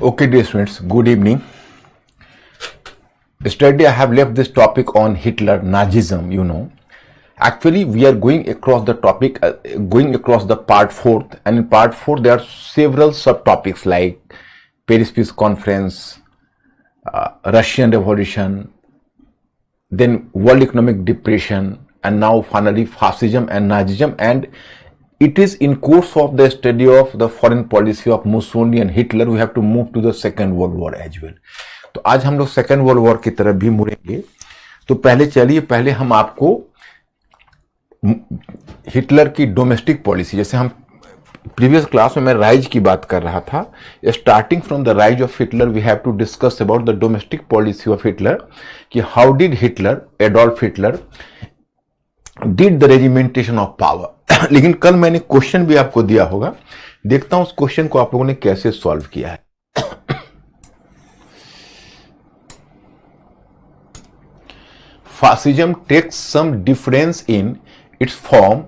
Okay, dear students, good evening. Yesterday I have left this topic on Hitler, Nazism. Actually, we are going across the topic, going across the part 4th, and in part 4 there are several subtopics like Paris Peace Conference, Russian Revolution, then World Economic Depression, and now finally fascism and Nazism, and it is in course of the study of the foreign policy of Mussolini and Hitler we have to move to the Second World War as well. तो आज हम लोग second world war की तरफ भी मुड़ेंगे। तो पहले हम आपको हिटलर की डोमेस्टिक पॉलिसी, जैसे हम प्रीवियस क्लास में मैं राइज की बात कर रहा था, starting from the rise of Hitler we have to discuss about the domestic policy of Hitler, कि how did Hitler, Adolf Hitler did the regimentation of power. लेकिन कल मैंने क्वेश्चन भी आपको दिया होगा, देखता हूं उस क्वेश्चन को आप लोगों ने कैसे सॉल्व किया है। Fascism takes some difference in its form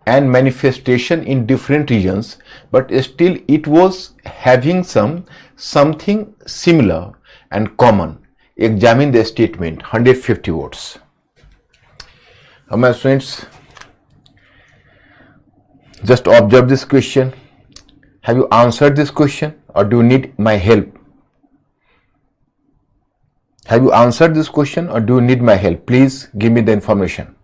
and manifestation in different regions, but still it was having something similar and common. Examine the statement. 150 words. My students, just observe this question. Have you answered this question, or do you need my help? Have you answered this question, or do you need my help? Please give me the information.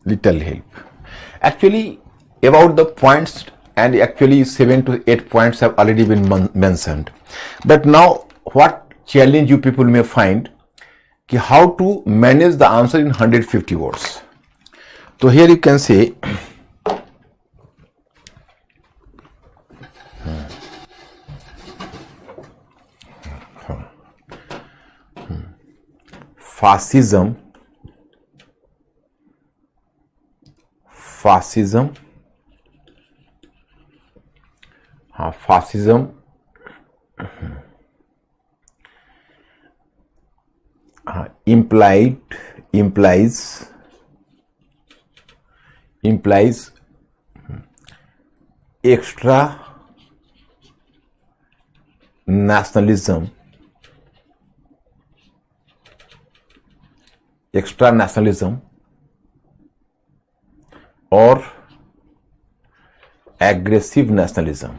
Little help. Actually, about the points, and actually 7 to 8 points have already been mentioned. But now what challenge you people may find, ki how to manage the answer in 150 words. So here you can say fascism implies extra nationalism or aggressive nationalism.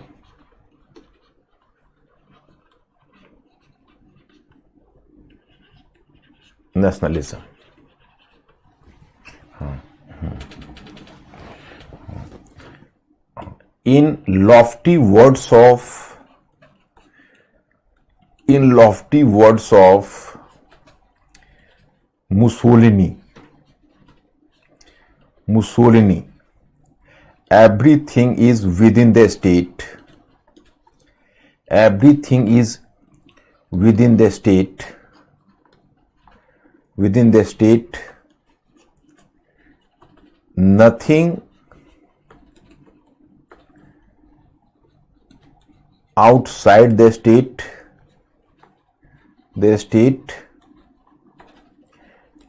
In lofty words of Mussolini, everything is within the state. Everything is within the state. Nothing outside the state,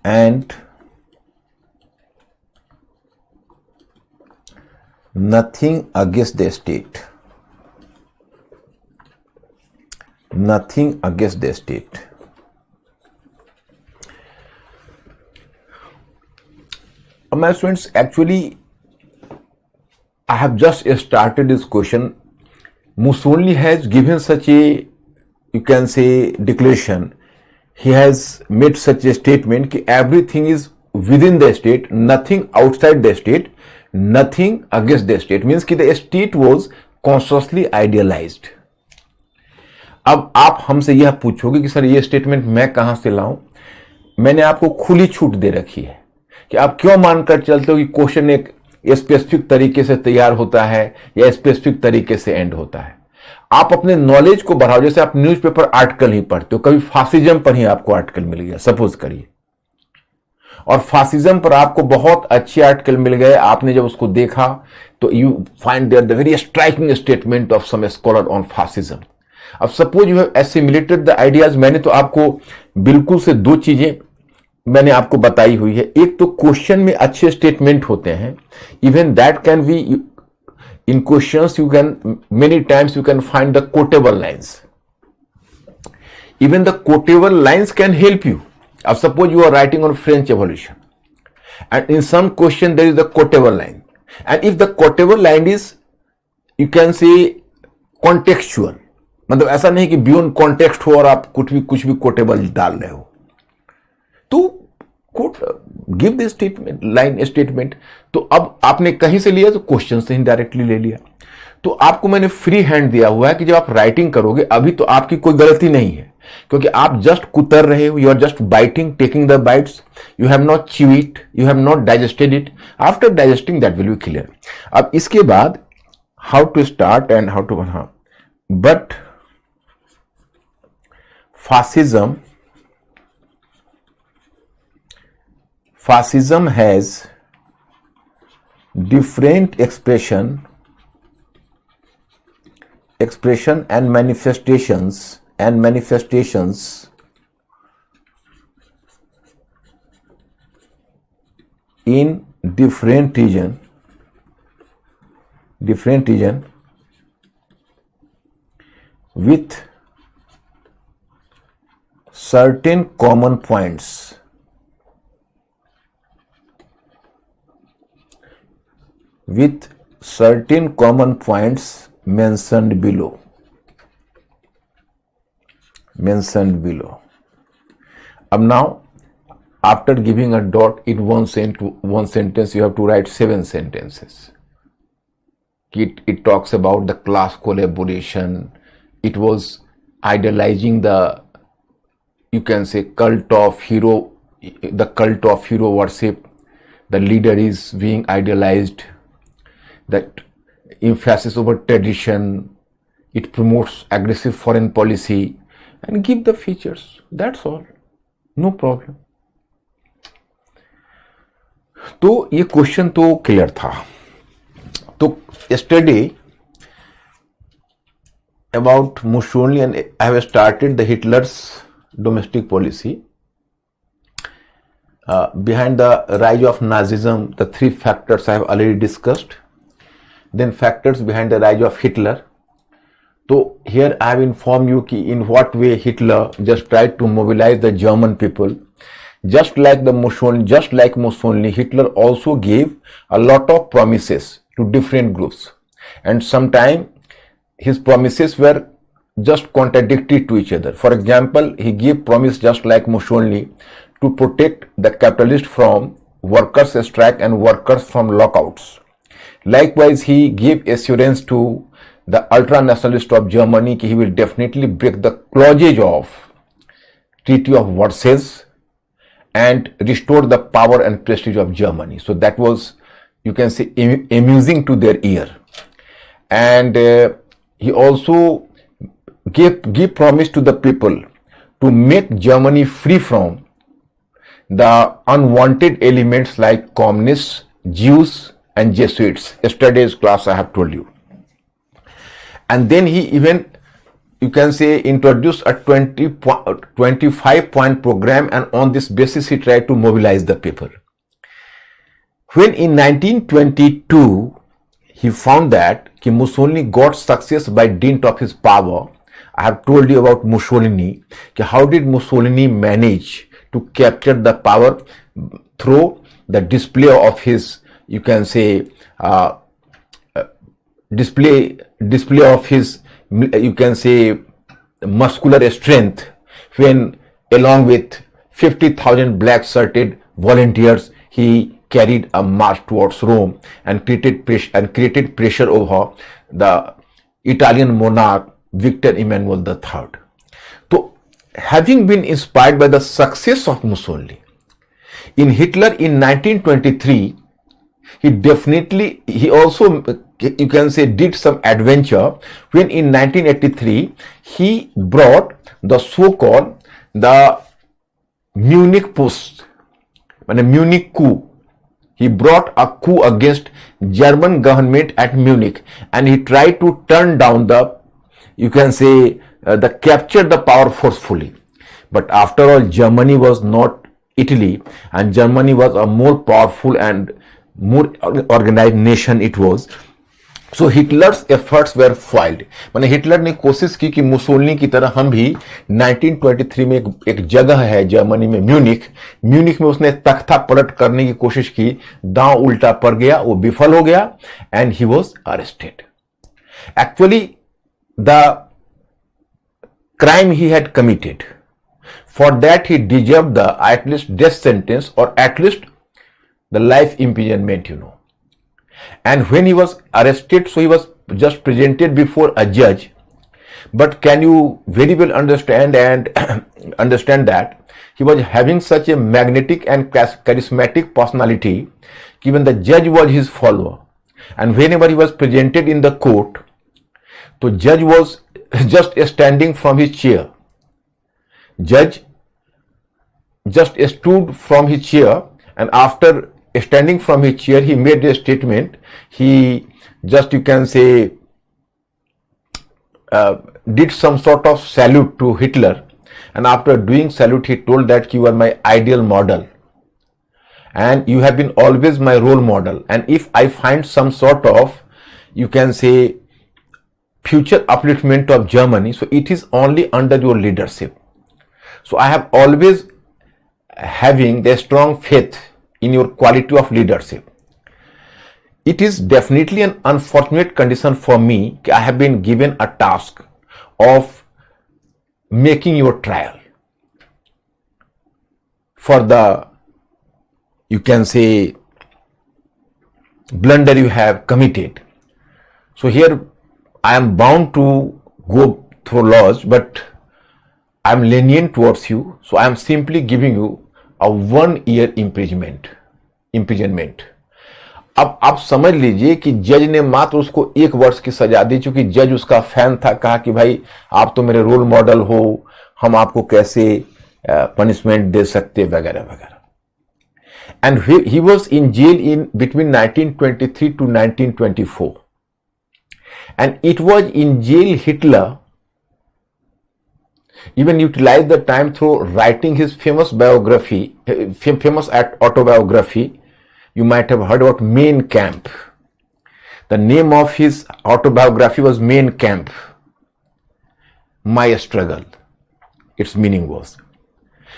and nothing against the state. My students, actually I have just started this question. Mussolini has given such a, you can say, declaration. He has made such a statement that everything is within the state, nothing outside the state, nothing against the state. Means that the state was consciously idealized. अब आप हमसे यह पूछोगे कि sir ये statement मैं कहां से लाऊं। मैंने आपको खुली छूट दे रखी है कि आप क्यों मानकर चलते हो कि क्वेश्चन एक स्पेसिफिक तरीके से तैयार होता है या स्पेसिफिक तरीके से एंड होता है। आप अपने नॉलेज को बढ़ाओ। जैसे आप न्यूज़पेपर आर्टिकल ही पढ़ते हो, कभी फासिज्म पर ही आपको आर्टिकल मिल गया, सपोज करिए, और फासिज्म पर आपको बहुत अच्छे आर्टिकल मिल गए। आपने जब उसको देखा तो you find there the very striking statement of some scholar on fascism. अब suppose you have assimilated the ideas, मैंने तो आपको बिल्कुल से दो चीजें मैंने आपको बताई हुई है। एक तो क्वेश्चन में अच्छे स्टेटमेंट होते हैं, even that can be in questions you can many times you can find the quotable lines, even the quotable lines can help you. Suppose you are writing on French evolution and in some question there is the quotable line, and if the quotable line is you can say contextual, मतलब ऐसा नहीं कि beyond context हो और आप कुछ भी quotable डाल रहे हो, तो quote give the statement line statement। तो अब आपने कहीं से लिया तो क्वेश्चन से इनडायरेक्टली ले लिया। तो आपको मैंने फ्री हैंड दिया हुआ है कि जब आप राइटिंग करोगे अभी तो आपकी कोई गलती नहीं है, क्योंकि आप जस्ट कुतर रहे हो, you are just biting, taking the bites, you have not chew it, you have not digested it. After digesting that will be clear. अब इसके बाद how to start and how to, हाँ, but fascism has different expression and manifestations in different region with certain common points mentioned below. Now after giving a dot in one sentence you have to write 7 sentences. It talks about the class collaboration. It was idealizing the, you can say, cult of hero worship. The leader is being idealized. That emphasis over tradition. It promotes aggressive foreign policy, and give the features. That's all. No problem. तो ये question तो clear था। तो yesterday about Mussolini, and I have started the Hitler's domestic policy. Behind the rise of Nazism, the 3 factors I have already discussed. Then factors behind the rise of Hitler. So here I have informed you in what way Hitler just tried to mobilize the German people. Just like Mussolini, Hitler also gave a lot of promises to different groups, and sometimes his promises were just contradictory to each other. For example, he gave promise just like Mussolini to protect the capitalists from workers' strike and workers from lockouts. Likewise, he gave assurance to the ultra-nationalists of Germany that he will definitely break the clauses of Treaty of Versailles and restore the power and prestige of Germany. So that was, you can say, amusing to their ear. And he also gave promise to the people to make Germany free from the unwanted elements like communists, Jews, and Jesuits. Yesterday's class I have told you. And then he even, you can say, introduced a 25-point program, and on this basis he tried to mobilize the people. When in 1922 he found that Mussolini got success by dint of his power. I have told you about Mussolini. How did Mussolini manage to capture the power? Through the display of his, you can say, display of his, you can say, muscular strength, when along with 50,000 black shirted volunteers he carried a march towards Rome and created pressure over the Italian monarch Victor Emmanuel III. So, having been inspired by the success of Mussolini, in Hitler in 1923, he also, you can say, did some adventure when in 1983 he brought the so-called the Munich माने Munich coup. He brought a coup against German government at Munich, and he tried to turn down the, you can say, the capture the power forcefully. But after all, Germany was not Italy, and Germany was a more powerful and more organized nation it was. So Hitler's efforts were foiled. माने Hitler ने कोशिश की कि Mussolini की तरह हम भी 1923 में एक जगह है जर्मनी में म्यूनिक में उसने तख्ता पलट करने की कोशिश की, दांव उल्टा पड़ गया, वो विफल हो गया, and he was arrested. Actually the crime he had committed, for that he deserved the at least death sentence or at least the life imprisonment, you know. And when he was arrested, so he was just presented before a judge. But can you very well understand that he was having such a magnetic and charismatic personality, given the judge was his follower, and whenever he was presented in the court, the judge was just standing from his chair. Judge just stood from his chair, and after standing from his chair, he made a statement. He just, you can say, did some sort of salute to Hitler, and after doing salute, he told that you are my ideal model, and you have been always my role model, and if I find some sort of, you can say, future upliftment of Germany, so it is only under your leadership. So I have always having the strong faith in your quality of leadership. It is definitely an unfortunate condition for me that I have been given a task of making your trial for the, you can say, blunder you have committed. So here I am bound to go through laws, but I am lenient towards you. So I am simply giving you a 1 year imprisonment. अब आप समझ लीजिए कि जज ने मात्र उसको 1 वर्ष की सजा दी, चूंकि जज उसका फैन था, कहा कि भाई आप तो मेरे रोल मॉडल हो, हम आपको कैसे पनिशमेंट दे सकते वगैरह वगैरह. And he was in jail in between 1923 to 1924, and it was in jail Hitler even utilized the time through writing his famous biography, famous autobiography. You might have heard about Mein Kampf. The name of his autobiography was Mein Kampf, My Struggle, its meaning was.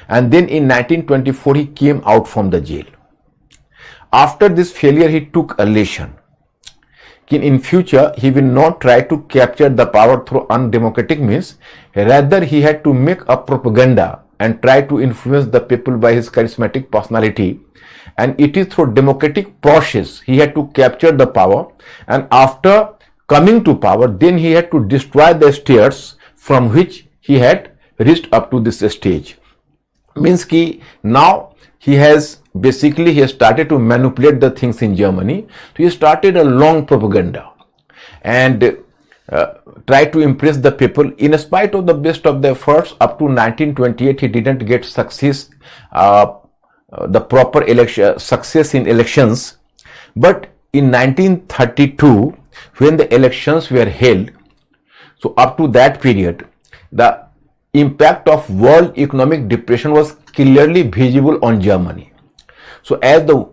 And then in 1924 he came out from the jail. After this failure, he took a lesson. In future, he will not try to capture the power through undemocratic means. Rather, he had to make a propaganda and try to influence the people by his charismatic personality. And it is through democratic process he had to capture the power. And after coming to power, then he had to destroy the stairs from which he had reached up to this stage. Means ki now he has basically he has started to manipulate the things in Germany. So he started a long propaganda and tried to impress the people. In spite of the best of the efforts, up to 1928 he didn't get success, the proper election success in elections. But in 1932, when the elections were held, so up to that period, the impact of world economic depression was clearly visible on Germany. So as the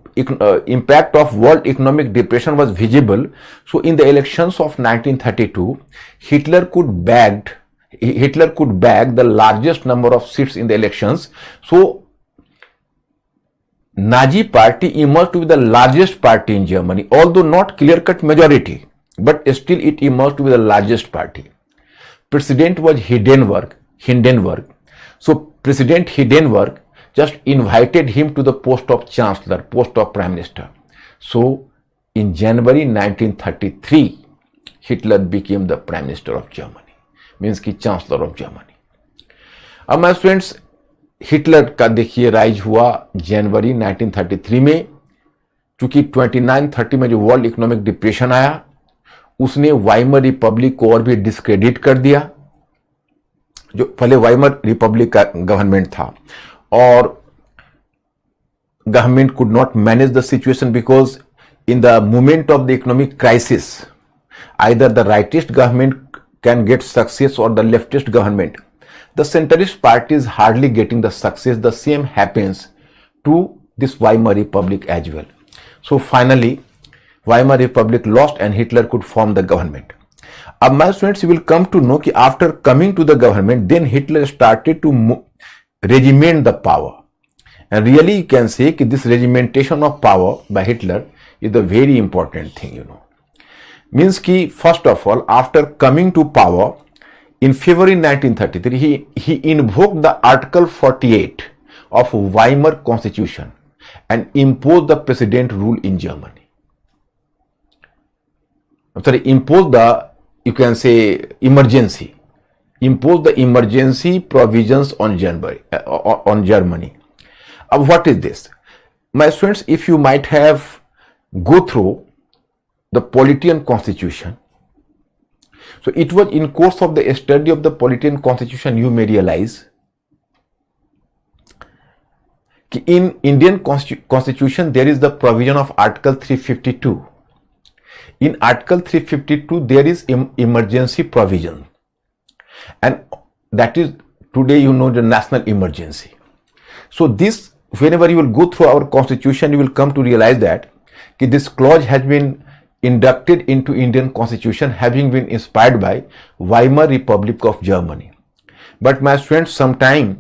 impact of world economic depression was visible, so in the elections of 1932, Hitler could bag the largest number of seats in the elections. So Nazi party emerged to be the largest party in Germany, although not clear-cut majority, but still it emerged to be the largest party. President was Hindenburg. So President Hindenburg just invited him to the post of chancellor, post of prime minister. So in January 1933, Hitler became the prime minister of Germany, means ki chancellor of Germany. अब my friends, Hitler का देखिए rise हुआ जनवरी 1933 में. चूंकि 29-30 में जो world economic depression आया, उसने वाइमर रिपब्लिक को और भी डिस्क्रेडिट कर दिया. जो पहले वाइमर रिपब्लिक का गवर्नमेंट था, और government could not manage the situation because in the moment of the economic crisis, either the rightist government can get success or the leftist government. The centrist party is hardly getting the success. The same happens to this Weimar Republic as well. So finally, Weimar Republic lost and Hitler could form the government. Now, my students, you will come to know that after coming to the government, then Hitler started to regiment the power. And really you can say that this regimentation of power by Hitler is the very important thing, Means ki first of all, after coming to power in February 1933, he invoked the Article 48 of Weimar Constitution and imposed the president rule in Germany. Imposed the, you can say, emergency. Imposed the emergency provisions on Germany. What is this? My students, if you might have go through the Politian Constitution, so it was in course of the study of the Politian Constitution you may realize that in Indian Constitution there is the provision of Article 352. In Article 352 there is emergency provision, and that is today the national emergency. So this, whenever you will go through our constitution, you will come to realize that this clause has been inducted into Indian Constitution, having been inspired by Weimar Republic of Germany. But my students, sometimes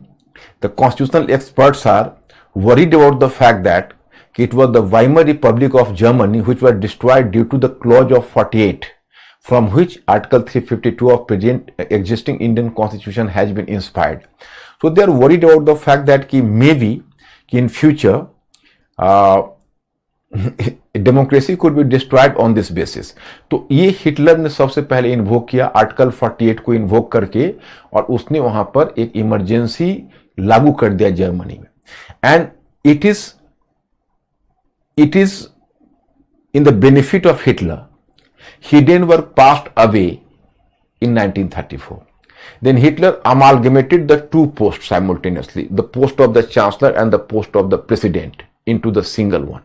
the constitutional experts are worried about the fact that it was the Weimar Republic of Germany which was destroyed due to the clause of 48, from which Article 352 of present existing Indian Constitution has been inspired. So they are worried about the fact that maybe in future democracy could be destroyed on this basis. तो ये Hitler ने सबसे पहले invoke किया article 48 को invoke करके, और उसने वहां पर एक इमरजेंसी लागू कर दिया जर्मनी में. And it is in the benefit of Hitler. Hindenburg passed away in 1934. Then Hitler amalgamated the two posts simultaneously, the post of the chancellor and the post of the president, into the single one.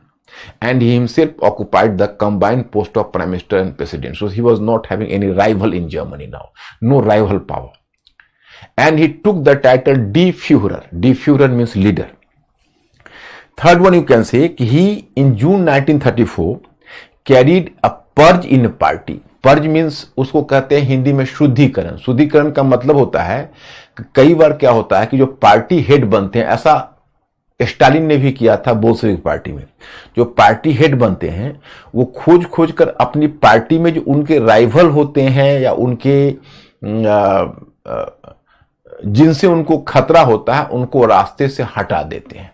And he himself occupied the combined post of prime minister and president. So he was not having any rival in Germany now, no rival power. And he took the title Die Führer. Die Führer means leader. Third one, you can say he in June 1934 carried a purge in party. Purge means उसको कहते हैं हिंदी में शुद्धिकरण. शुद्धिकरण का मतलब होता है कि कई बार क्या होता है कि जो पार्टी हेड बनते हैं, ऐसा स्टालिन ने भी किया था बोल्शेविक पार्टी में. जो पार्टी हेड बनते हैं वो खोज खोज कर अपनी पार्टी में जो उनके राइवल होते हैं या उनके जिनसे उनको खतरा होता है उनको रास्ते से हटा देते हैं.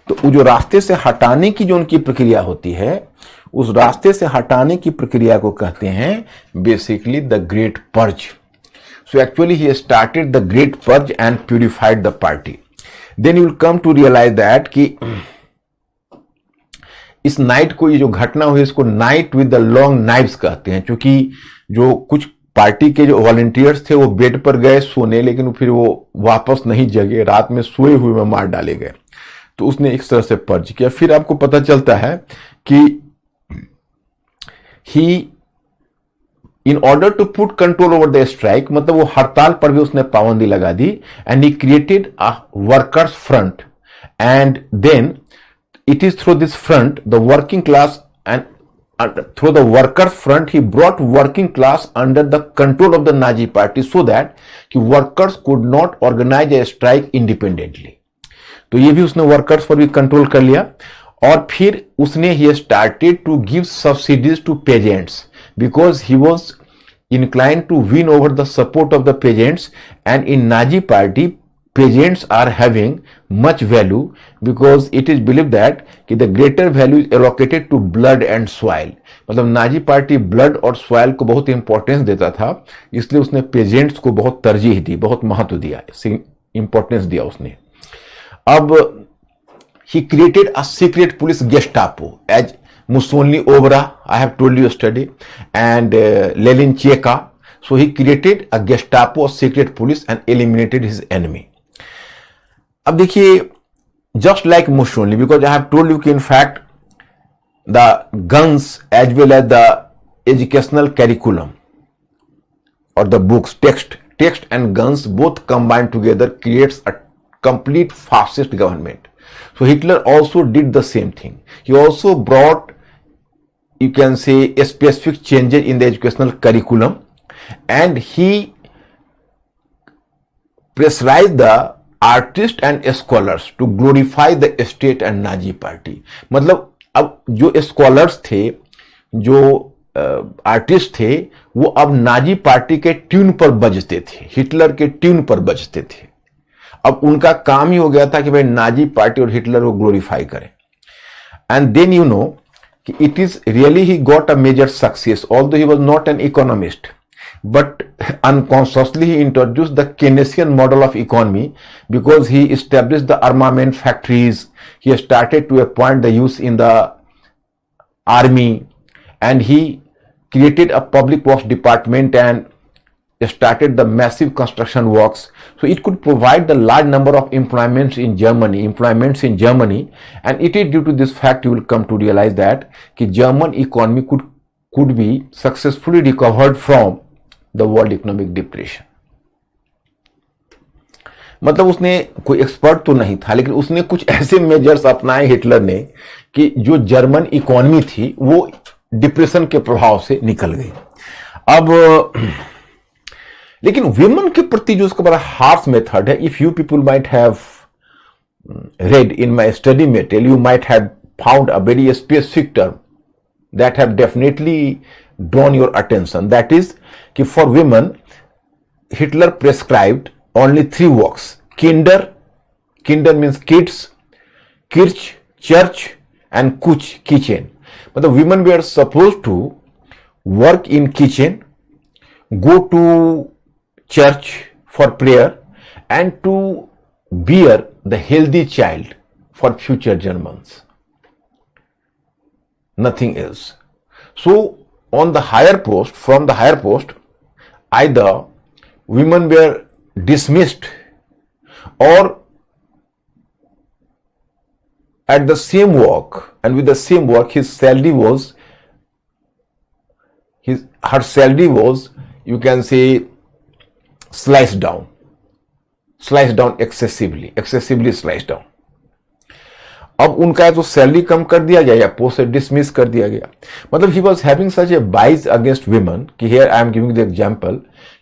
तो वो जो रास्ते से हटाने की जो उनकी प्रक्रिया होती है, उस रास्ते से हटाने की प्रक्रिया को कहते हैं basically the great purge. So actually he started the great purge and purified the party. Then you will come to realise that कि इस नाइट को, ये जो घटना हुई इसको night with the long knives कहते हैं, क्योंकि जो कुछ पार्टी के जो वॉलंटियर्स थे वो बेड पर गए सोने, लेकिन फिर वो वापस नहीं जगे, रात में सोए हुए में मार डाले गए. तो उसने एक तरह से पर्ज किया. फिर आपको पता चलता है कि he in order to put control over the strike, मतलब वो हड़ताल पर भी उसने पाबंदी लगा दी. And he created a workers front, and then it is through this front the working class, and through the workers front he brought working class under the control of the Nazi party so that कि workers could not organize a strike independently. तो ये भी उसने workers पर भी control कर लिया. और फिर उसने he started to give subsidies to peasants because he was inclined to win over the support of the peasants, and in Nazi party peasants are having much value because it is believed that कि the greater value is allocated to blood and soil. मतलब Nazi party blood और soil को बहुत importance देता था, इसलिए उसने pageants को बहुत तरजीह दी, बहुत महत्व दिया, इंपॉर्टेंस दिया उसने. अब he created a secret police Gestapo as Mussolini Obra, I have told you yesterday, and Lenin Cheka. So he created a Gestapo, a secret police, and eliminated his enemy. अब देखिए just like Mussolini, because I have told you in fact the guns as well as the educational curriculum or the books, text and guns both combined together creates a complete fascist government. So Hitler also did the same thing. He also brought, you can say, a specific changes in the educational curriculum, and he pressurized the artists and scholars to glorify the state and Nazi party. मतलब अब जो scholars थे, जो artist थे, वो अब Nazi party के tune पर बजते थे, हिटलर के ट्यून पर बजते थे. अब उनका काम ही हो गया था कि भाई नाजी पार्टी और हिटलर को ग्लोरीफाई करें. And then you know it is really he got a major success, although he was not an economist, but unconsciously he introduced the Keynesian model of economy because he established the armament factories. He started to appoint the youth in the army, and he created a public works department and started the massive construction works. So it could provide the large number of employments in Germany, and it is due to this fact you will come to realize that कि German economy could be successfully recovered from the world economic depression. मतलब उसने कोई expert तो नहीं था, लेकिन उसने कुछ ऐसे मेजर्स अपनाए हिटलर ने कि जो जर्मन इकोनॉमी थी वो डिप्रेशन के प्रभाव से निकल गई. अब लेकिन विमेन के प्रति जो उसका बड़ा हार्श मेथड है, if you people might have read in my study material, you might have found a very specific term that have definitely drawn your attention. That is, for women, Hitler prescribed only 3 works: kinder means kids, kirch church, and kuch kitchen. But the women were supposed to work in kitchen, go to church for prayer, and to bear the healthy child for future Germans. Nothing else. So on the higher post, from the higher post, either women were dismissed or at the same work, and with the same work her salary was, you can say, sliced down excessively sliced down. अब उनका तो salary कम कर दिया गया या post से dismiss कर दिया गया. मतलब he was having such a bias against women कि here I am giving the example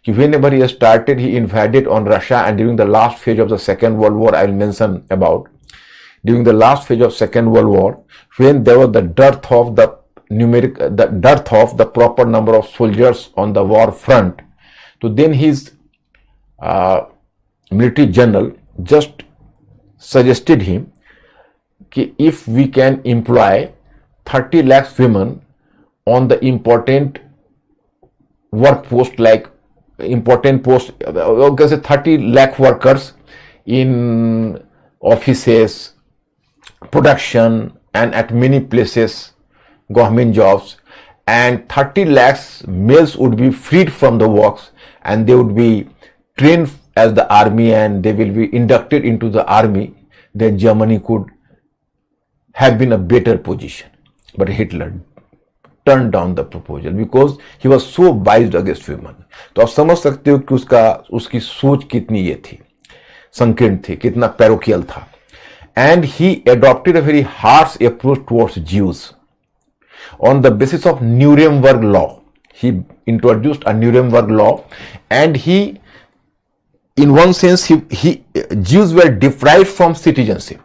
कि whenever he started, he invaded on Russia, and during the last phase of the Second World War, I will mention about during the last phase of Second World War, when there was the dearth of the proper number of soldiers on the war front. So then his military general just suggested him कि if we can employ 30 lakhs women on the important work post, like important post, okay, say 30 lakh workers in offices, production, and at many places, government jobs, and 30 lakhs males would be freed from the works, and they would be trained as the army, and they will be inducted into the army. Then Germany could have been a better position. But Hitler turned down the proposal because he was so biased against women. तो आप समझ सकते हो कि उसकी सोच कितनी ये थी, संकीर्ण थी, कितना पैरोकियल था. And he adopted a very harsh approach towards Jews on the basis of Nuremberg law. He introduced a Nuremberg law, and he, in one sense, Jews were deprived from citizenship.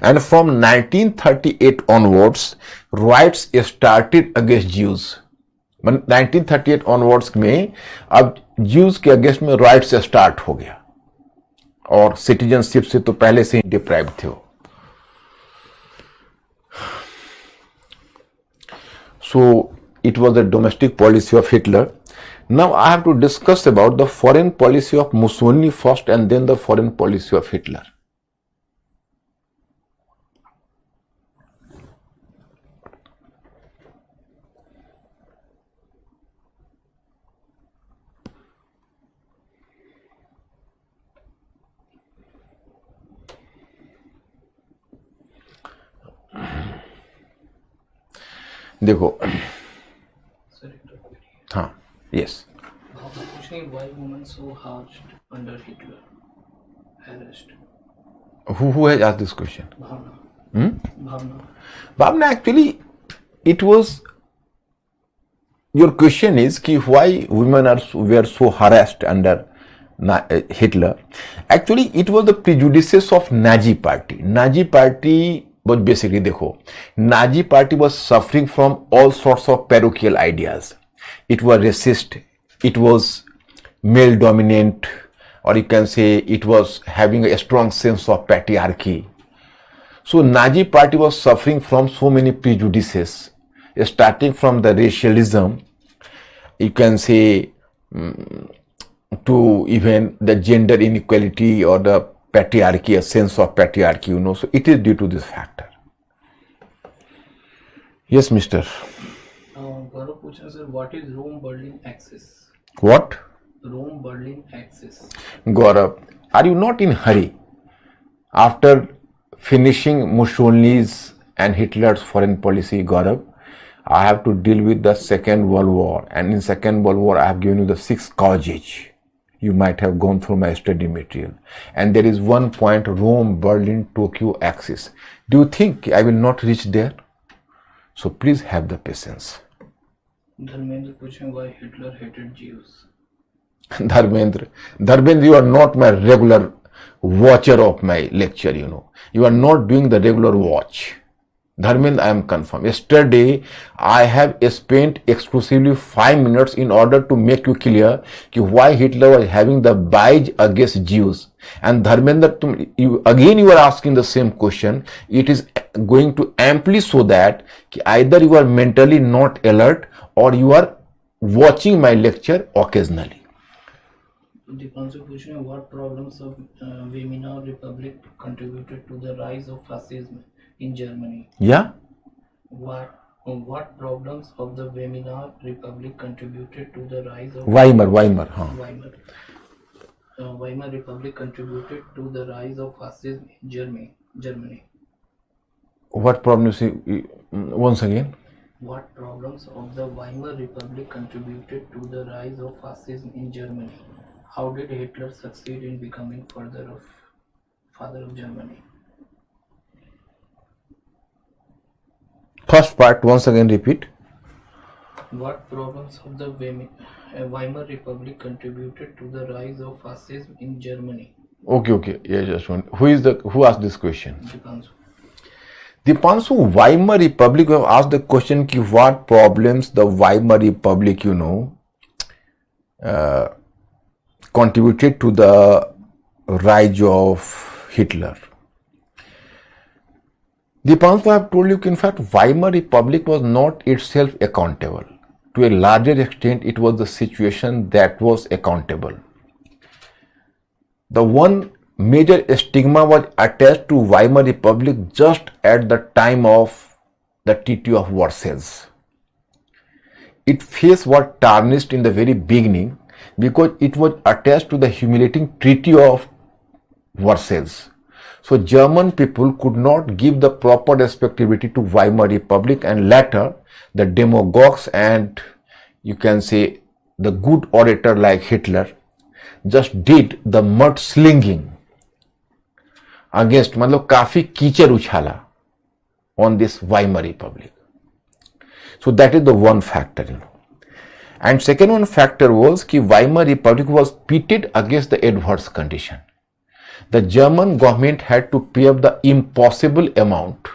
And from 1938 onwards, riots started against Jews. 1938 onwards में अब Jews के against में riots start हो गया, और citizenship से तो पहले से ही डिप्राइव थे वो. So it was the domestic policy of Hitler. Now I have to discuss about the foreign policy of Mussolini first, and then the foreign policy of Hitler. देखो Sir, एक तो query है। हाँ यस आप पूछ रहे हैं why women so harsh under Hitler arrest? who has asked this question? Bhavna Bhavna Bhavna, actually it was, your question is कि why women were so harassed under Hitler. Actually it was the prejudices of Nazi party. Nazi party was basically, देखो, Nazi party was suffering from all sorts of parochial ideas. It was racist, it was male dominant, or you can say it was having a strong sense of patriarchy. So Nazi party was suffering from so many prejudices, starting from the racialism, you can say, to even the gender inequality or the patriarchy, a sense of patriarchy, you know. So it is due to this factor. Yes, Mr. गौरव पूछ रहे हैं sir what is Rome Berlin axis? What? Rome Berlin axis. Gaurav, are you not in hurry? After finishing Mussolini's and Hitler's foreign policy, Gaurav, I have to deal with the Second World War, and in Second World War I have given you the 6 causes. You might have gone through my study material, and there is one point, Rome, Berlin, Tokyo axis. Do you think I will not reach there? So please have the patience. Dharmendra पूछ रहे हैं why Hitler hated Jews? Dharmendra, you are not my regular watcher of my lecture, you know. You are not doing the regular watch. Dharmendra, I am confirmed. Yesterday, I have spent exclusively 5 minutes in order to make you clear why Hitler was having the bias against Jews. And Dharmendra, you are asking the same question. It is going to amply show that either you are mentally not alert or you are watching my lecture occasionally. Dipanshu पूछ रहे हैं what problems of Weimar Republic contributed to the rise of fascism in Germany? Yeah? What problems of the Weimar Republic contributed to the rise of Weimar, huh. Weimar Republic contributed to the rise of fascism in Germany. What problems? Once again. What problems of the Weimar Republic contributed to the rise of fascism in Germany? How did Hitler succeed in becoming father of Germany? First part, once again repeat. What problems of the Weimar Republic contributed to the rise of fascism in Germany? Okay. Yeah, just one. Who asked this question? Dipanshu. Weimar Republic have asked the question what problems the Weimar Republic, contributed to the rise of Hitler. Dipanshu, I have told you, in fact, Weimar Republic was not itself accountable. To a larger extent, it was the situation that was accountable. The one major stigma was attached to Weimar Republic just at the time of the Treaty of Versailles. Its face was tarnished in the very beginning because it was attached to the humiliating Treaty of Versailles. So German people could not give the proper respectability to Weimar Republic, and later the demagogues and you can say the good orator like Hitler just did the mudslinging against, मतलब काफी कीचड़ उछाला on this Weimar Republic. So that is the one factor, And second one factor was that Weimar Republic was pitted against the adverse condition. The German government had to pay up the impossible amount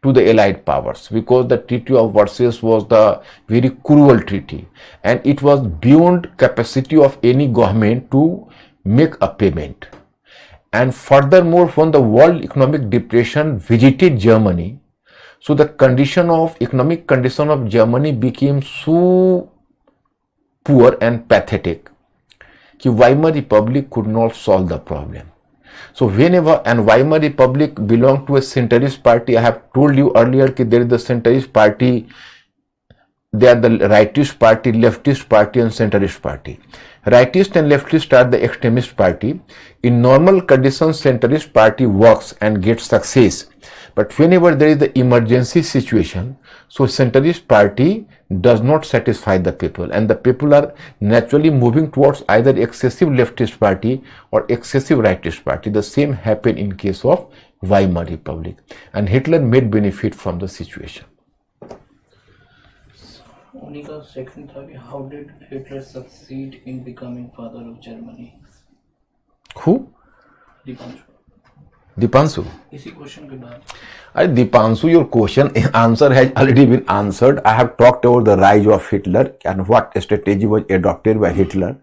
to the Allied powers because the Treaty of Versailles was the very cruel treaty, and it was beyond capacity of any government to make a payment. And furthermore, when the World Economic Depression visited Germany, so the economic condition of Germany became so poor and pathetic that Weimar Republic could not solve the problem. So Weimar Republic belonged to a centrist party. I have told you earlier that there is the centrist party, they are the rightist party, leftist party, and centrist party. Rightist and leftist are the extremist party. In normal conditions, centrist party works and gets success. But whenever there is the emergency situation, so centrist party does not satisfy the people, and the people are naturally moving towards either excessive leftist party or excessive rightist party. The same happened in case of Weimar Republic, and Hitler made benefit from the situation. Monica, second thought, how did Hitler succeed in becoming father of Germany? Who? Dipanshu. Dipanshu. इसी question के बाद Dipanshu, your question answer has already been answered. I have talked about the rise of Hitler and what strategy was adopted by Hitler.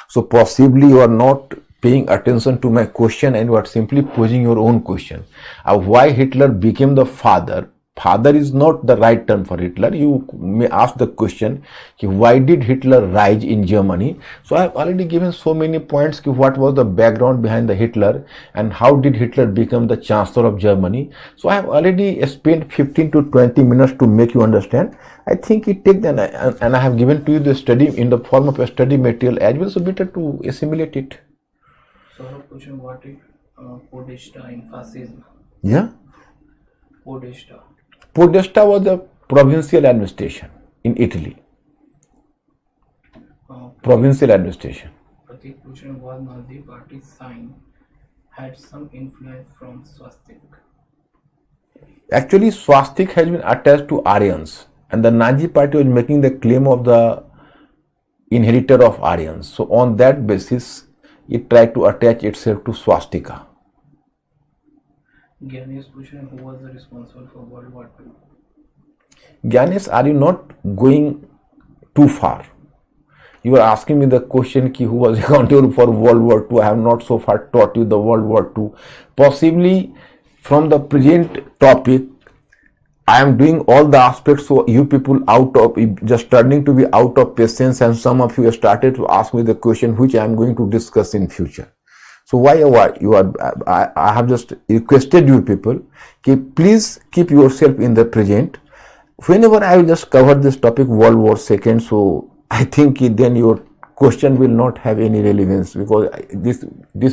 So possibly you are not paying attention to my question and you are simply posing your own question. Why Hitler became the father? Father is not the right term for Hitler. You may ask the question, why did Hitler rise in Germany? So I have already given so many points, what was the background behind the Hitler and how did Hitler become the Chancellor of Germany. So I have already spent 15 to 20 minutes to make you understand. I think it takes, and I have given to you the study in the form of a study material as well, so better to assimilate it. So I have a question, what is Podesta in fascism? Yeah? Podesta. Podesta was a provincial administration in Italy. Provincial administration. Pratik question, was Nazi party sign had some influence from swastik? Actually, swastik has been attached to Aryans, and the Nazi party was making the claim of the inheritor of Aryans. So on that basis, it tried to attach itself to swastika. Gyanesh question, who was the responsible for World War II? Gyanesh, are you not going too far? You are asking me the question who was accountable for World War II. I have not so far taught you the World War II. Possibly from the present topic, I am doing all the aspects, so you people just turning to be out of patience, and some of you have started to ask me the question which I am going to discuss in future. So why you are? I have just requested you people, please keep yourself in the present. Whenever I will just cover this topic, World War II, so I think then your question will not have any relevance, because this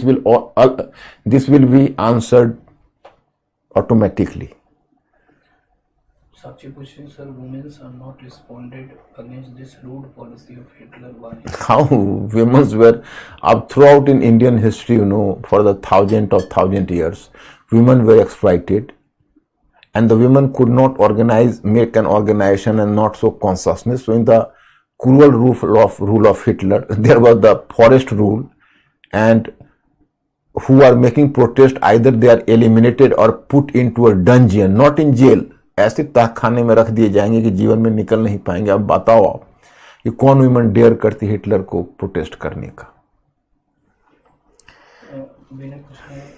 will be answered automatically. Sakshi question, sir, women are not responded against this rude policy of Hitler. Why? How women were throughout in Indian history, for the thousand years, women were exploited, and the women could not make an organization and not so consciousness. So in the cruel rule of Hitler, there was the forest rule, and who are making protest, either they are eliminated or put into a dungeon, not in jail. ऐसे तहखाने में रख दिए जाएंगे कि जीवन में निकल नहीं पाएंगे. अब बताओ आप, ये कौन वुमेन डेयर करती हिटलर को प्रोटेस्ट करने का?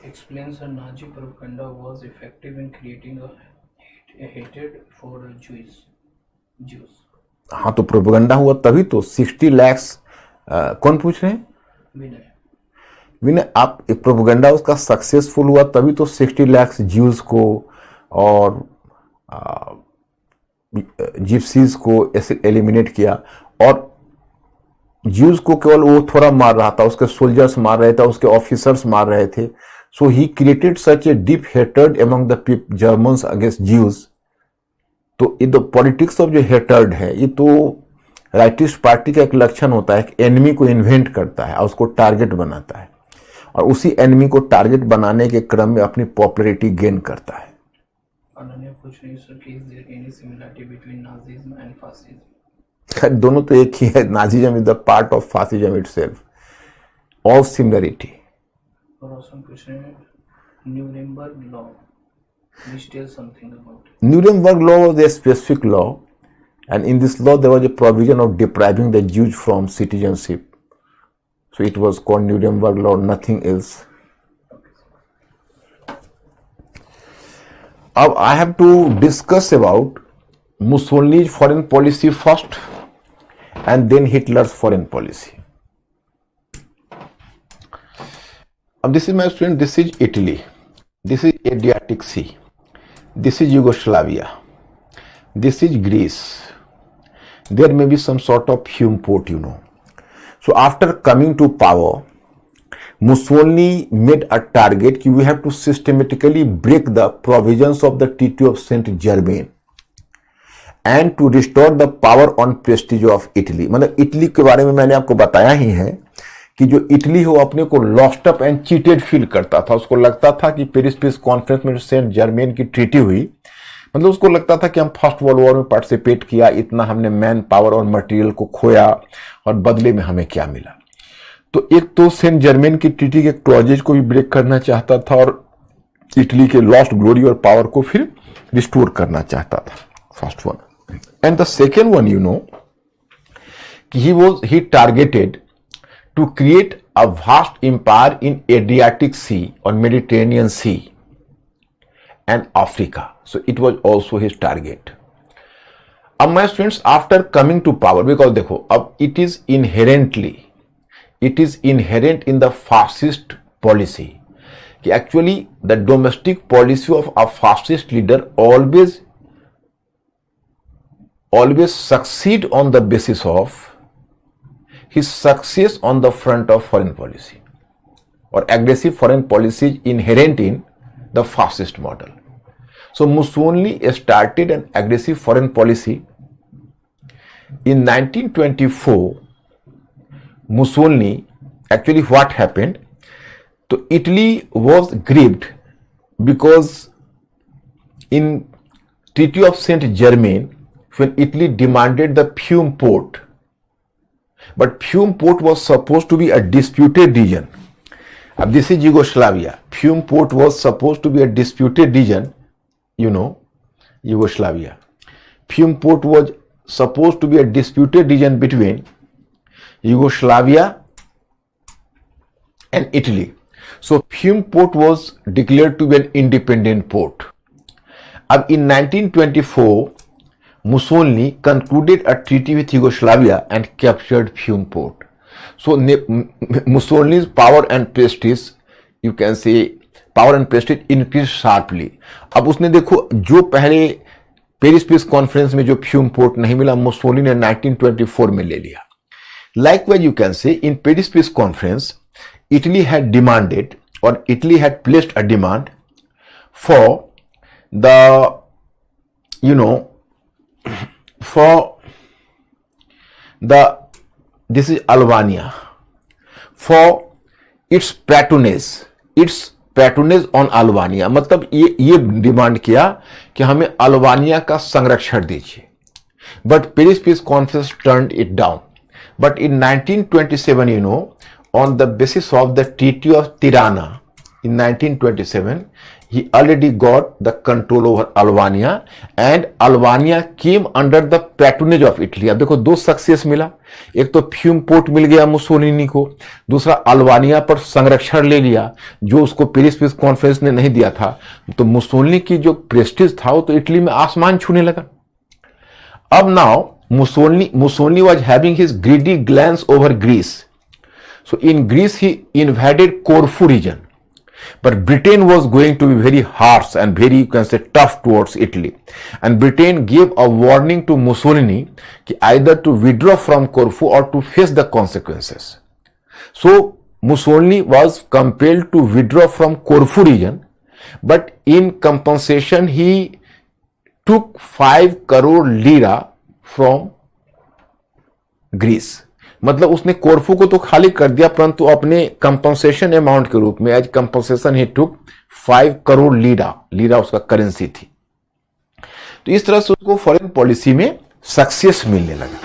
Explains how Nazi propaganda was effective in creating a hatred for Jews. हाँ, तो प्रोपेगेंडा हुआ तभी तो 60 लाख. कौन पूछ रहे हैं? विनय, आप प्रोपेगेंडा उसका सक्सेसफुल हुआ तभी तो 60 लाख ज्यूज को और जिप्सीज को एलिमिनेट किया, और ज्यूज को केवल वो थोड़ा मार रहा था, उसके सोल्जर्स मार रहे थे, उसके ऑफिसर्स मार रहे थे. So he created such a deep hatred among the Germans against Jews. तो ये पॉलिटिक्स ऑफ जो हेटर्ड है, ये तो राइटिस्ट पार्टी का एक लक्षण होता है. एक एनिमी को इन्वेंट करता है और उसको टारगेट बनाता है, और उसी एनिमी को टारगेट बनाने के क्रम में अपनी पॉपुलैरिटी गेन करता है. अनन्या पूछ रही है, sir, is there any similarity between Nazism and fascism? दोनों तो एक ही है. Nazism is the part of fascism itself. All similarity. और ऑसम पूछ रहे हैं, Nuremberg law, please tell something about it. Nuremberg law was a specific law, and in this law there was a provision of depriving the Jews from citizenship. So it was called Nuremberg law, nothing else. Now I have to discuss about Mussolini's foreign policy first, and then Hitler's foreign policy. Now this is my student, this is Italy, this is Adriatic Sea, this is Yugoslavia, this is Greece, there may be some sort of fume port, you know. So after coming to power, Mussolini made a target कि we have to systematically break the provisions of the Treaty of Saint-Germain and to restore the power on prestige of Italy. मतलब Italy के बारे में मैंने आपको बताया ही है कि जो इटली हो अपने को lost up and cheated feel करता था। उसको लगता था कि पेरिस पीस कॉन्फ्रेंस में सेंट जर्मेन की ट्रीटी हुई, मतलब उसको लगता था कि हम फर्स्ट वर्ल्ड वॉर में पार्टिसिपेट किया, इतना हमने मैन पावर और मटेरियल को खोया और बदले में हमें क्या मिला। तो एक तो सेंट जर्मेन की ट्रीटी के क्लॉजेज को भी ब्रेक करना चाहता था और इटली के लॉस्ट ग्लोरी और पावर को फिर रिस्टोर करना चाहता था, first one. And the second one, you know, he targeted to create a vast empire in Adriatic Sea or Mediterranean Sea and Africa. So it was also his target. अब my students, after coming to power, because देखो अब it is inherent in the fascist policy कि actually the domestic policy of a fascist leader always succeed on the basis of his success on the front of foreign policy, or aggressive foreign policy is inherent in the fascist model. So Mussolini started an aggressive foreign policy. In 1924, Mussolini, actually what happened, so Italy was grieved because in Treaty of Saint-Germain, when Italy demanded the Fiume port, but Fiume port was supposed to be a disputed region. This is Yugoslavia. Fiume port was supposed to be a disputed region, you know, Yugoslavia. Fiume port was supposed to be a disputed region between Yugoslavia and Italy. So Fiume port was declared to be an independent port. In 1924, Mussolini concluded a treaty with Yugoslavia and captured Fiume port. So Mussolini's power and prestige, you can say, power and prestige increased sharply. अब उसने देखो जो पहले Paris peace conference में जो fume port नहीं मिला, Mussolini ने 1924 में ले लिया. Likewise, you can say in Paris Peace Conference, Italy had demanded, or Italy had placed a demand for the, you know, for the, this is Albania, for its patronage on Albania. मतलब ये demand किया कि हमें Albania का संरक्षण दीजिए. But Paris Peace Conference turned it down. But in 1927, you know, on the basis of the Treaty of Tirana, in 1927, he already got the control over Albania, and Albania came under the patronage of Italy. अब देखो दो success मिला, एक तो fume port मिल गया Mussolini को, दूसरा Albania पर संरक्षण ले लिया जो उसको पेरिस पीस कॉन्फ्रेंस ने नहीं दिया था. तो मुसोलिनी की जो प्रेस्टीज था वो तो इटली में आसमान छूने लगा. अब now Mussolini was having his greedy glance over Greece. So in Greece he invaded Corfu region. But Britain was going to be very harsh and very, you can say, tough towards Italy. And Britain gave a warning to Mussolini either to withdraw from Corfu or to face the consequences. So Mussolini was compelled to withdraw from Corfu region, but in compensation he took 5 crore lira from Greece. मतलब उसने कोरफू को तो खाली कर दिया, परंतु अपने compensation amount के रूप में एज कंपनसेशन ही टुक 5 करोड़ लीरा उसका करेंसी थी. तो इस तरह से उसको फॉरेन पॉलिसी में सक्सेस मिलने लगा.